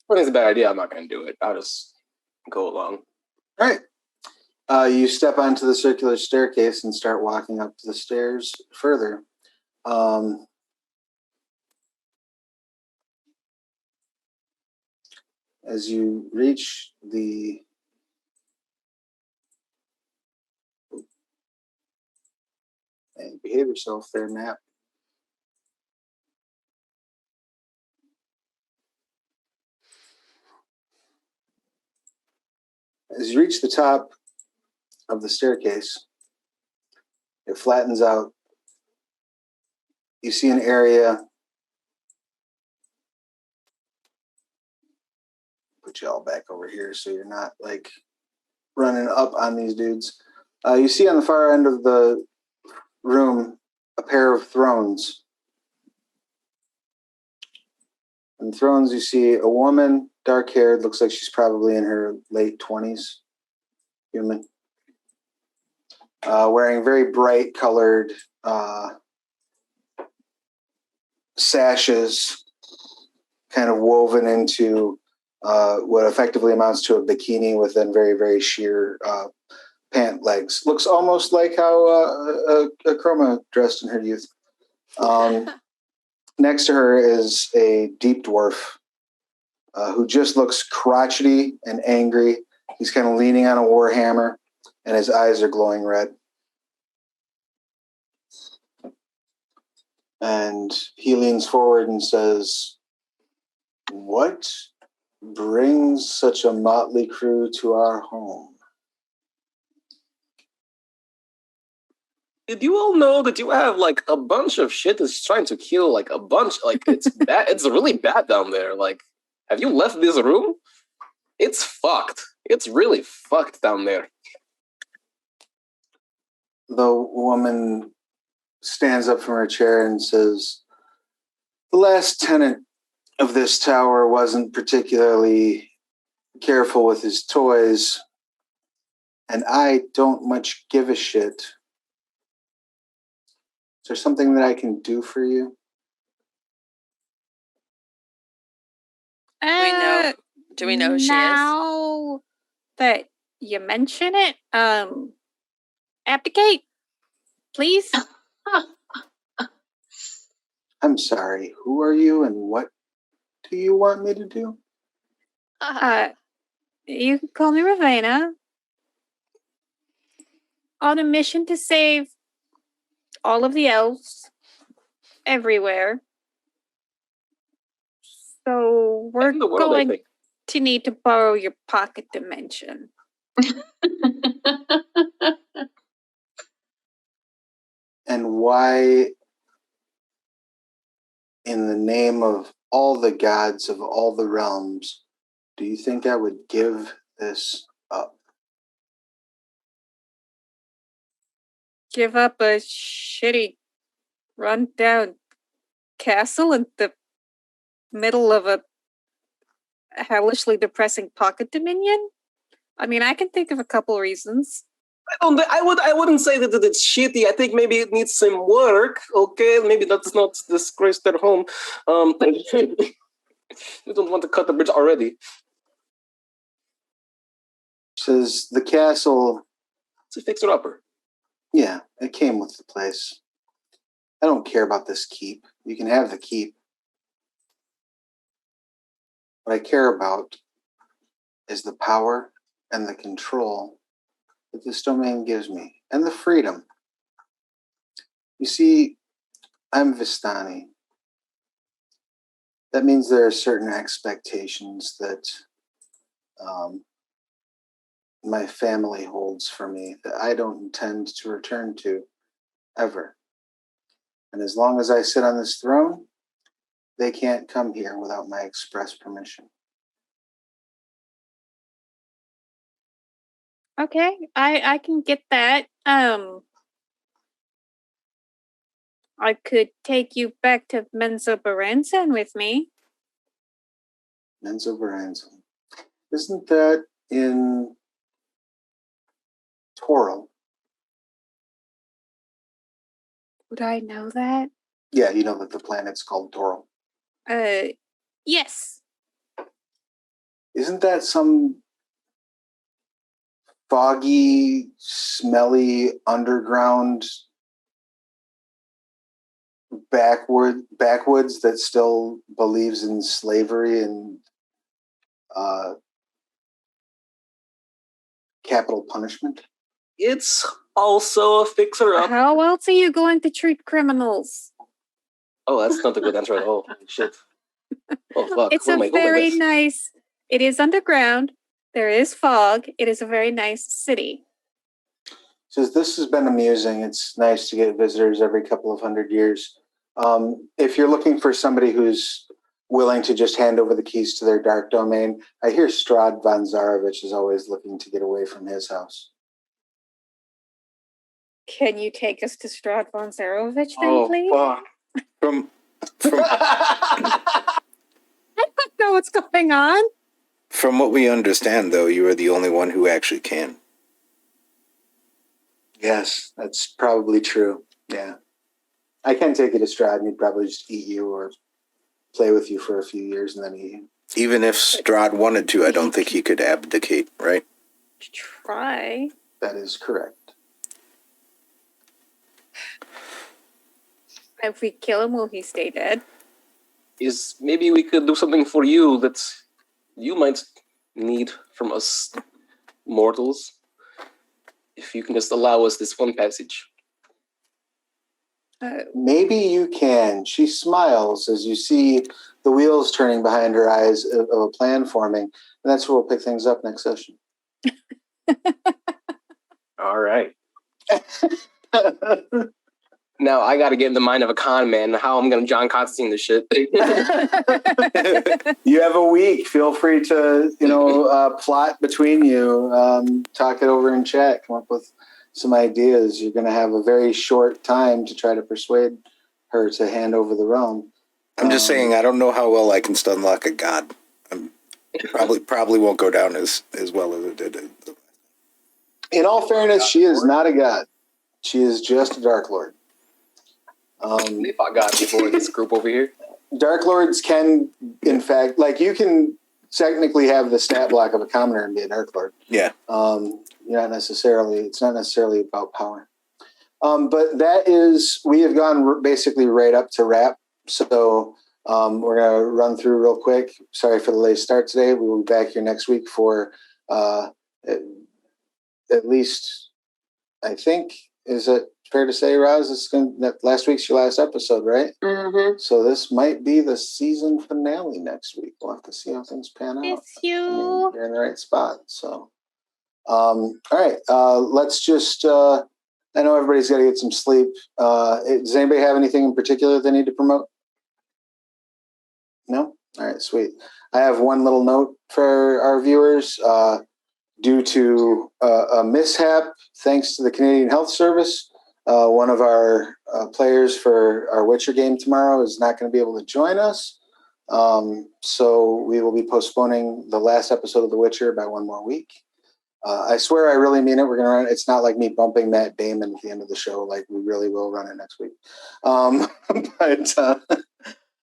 When it's a bad idea, I'm not going to do it. I'll just go along. All right. You step onto the circular staircase and start walking up the stairs further. As you reach the and behave yourself there, Matt. As you reach the top of the staircase, it flattens out. You see an area. Put you all back over here so you're not like running up on these dudes. You see on the far end of the room a pair of thrones. On the thrones, you see a woman, dark haired, looks like she's probably in her late 20s, human, wearing very bright colored sashes, kind of woven into what effectively amounts to a bikini with then very, very sheer pant legs. Looks almost like how a Chroma dressed in her youth. Next to her is a deep dwarf who just looks crotchety and angry. He's kind of leaning on a warhammer, and his eyes are glowing red. And he leans forward and says, "What brings such a motley crew to our home?" Did you all know that you have like a bunch of shit that's trying to kill like a bunch? Like it's bad. It's really bad down there. Like, have you left this room? It's fucked. It's really fucked down there. The woman stands up from her chair and says, "The last tenant of this tower wasn't particularly careful with his toys, and I don't much give a shit. Is there something that I can do for you?" Do we know who she is? Now that you mention it, abdicate, please. "I'm sorry, who are you and what do you want me to do?" You can call me Ravenna. On a mission to save all of the elves everywhere. So we're In the world, I going think. to need to borrow your pocket dimension. And why, in the name of all the gods of all the realms, do you think I would give this up? Give up a shitty, run-down castle in the middle of a hellishly depressing pocket dominion? I mean, I can think of a couple reasons. I wouldn't say that it's shitty. I think maybe it needs some work. Okay, maybe that's not disgrace their home. We don't want to cut the bridge already. Says the castle. It's a fixer-upper. Yeah, it came with the place. I don't care about this keep. You can have the keep. What I care about is the power and the control that this domain gives me, and the freedom. You see, I'm Vistani. That means there are certain expectations that my family holds for me that I don't intend to return to ever. And as long as I sit on this throne, they can't come here without my express permission. Okay, I can get that. I could take you back to Menzo Baranzan with me. Menzo Baranzan. Isn't that in Toril? Would I know that? Yeah, you know that the planet's called Toril. Yes. Isn't that some foggy, smelly, underground backwoods that still believes in slavery and capital punishment? It's also a fixer-up. How else are you going to treat criminals? Oh, that's not a good answer at all. Shit. Oh, fuck. It's What am I a going very with? nice. It is underground. There is fog. It is a very nice city. Says this has been amusing. It's nice to get visitors every couple of 100 years. If you're looking for somebody who's willing to just hand over the keys to their dark domain, I hear Strahd von Zarovich is always looking to get away from his house. Can you take us to Strahd von Zarovich then, please? Fuck. From I don't know what's going on. from what we understand, though, you are the only one who actually can. Yes, that's probably true. Yeah. I can take you to Strahd and he'd probably just eat you or play with you for a few years and then eat you. Even if Strahd wanted to, I don't think he could abdicate, right? Try. That is correct. If we kill him, will he stay dead? Is maybe we could do something for you that you might need from us mortals. If you can just allow us this one passage. Maybe you can. She smiles as you see the wheels turning behind her eyes of a plan forming. And that's where we'll pick things up next session. All right. Now I got to get in the mind of a con man. How I'm going to John Constantine this shit. You have a week. Feel free to, plot between you, talk it over in chat, come up with some ideas. You're going to have a very short time to try to persuade her to hand over the realm. I'm just saying, I don't know how well I can stunlock a god. Probably won't go down as well as it did. In all fairness, she is not a god. She is just a Dark Lord. They fought God before this group over here. Dark Lords can, in fact, you can technically have the stat block of a commoner and be a Dark Lord. Yeah. It's not necessarily about power. But we have gone basically right up to wrap. So we're going to run through real quick. Sorry for the late start today. We will be back here next week for at least, I think, is it fair to say, Roz, last week's your last episode, right? Mm-hmm. So this might be the season finale next week. We'll have to see how things pan out. Miss you. You're in the right spot. So, all right. Let's just. I know everybody's got to get some sleep. Does anybody have anything in particular they need to promote? No. All right. Sweet. I have one little note for our viewers. Due to a mishap, thanks to the Canadian Health Service, one of our players for our Witcher game tomorrow is not going to be able to join us. So we will be postponing the last episode of The Witcher by one more week. I swear I really mean it. We're going to run it. It's not like me bumping Matt Damon at the end of the show. We really will run it next week. But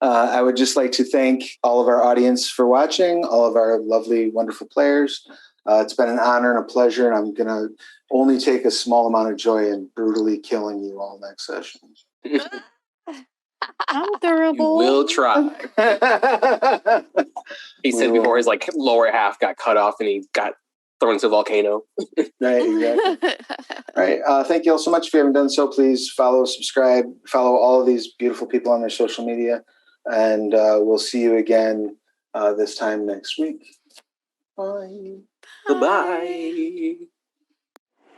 I would just like to thank all of our audience for watching, all of our lovely, wonderful players. It's been an honor and a pleasure, and I'm going to only take a small amount of joy in brutally killing you all next session. I'm You durable. will try. He said We before will. his like lower half got cut off and he got thrown into a volcano. Right, exactly. All right. Thank you all so much. If you haven't done so, please follow, subscribe, follow all of these beautiful people on their social media. And we'll see you again this time next week. Bye. Goodbye.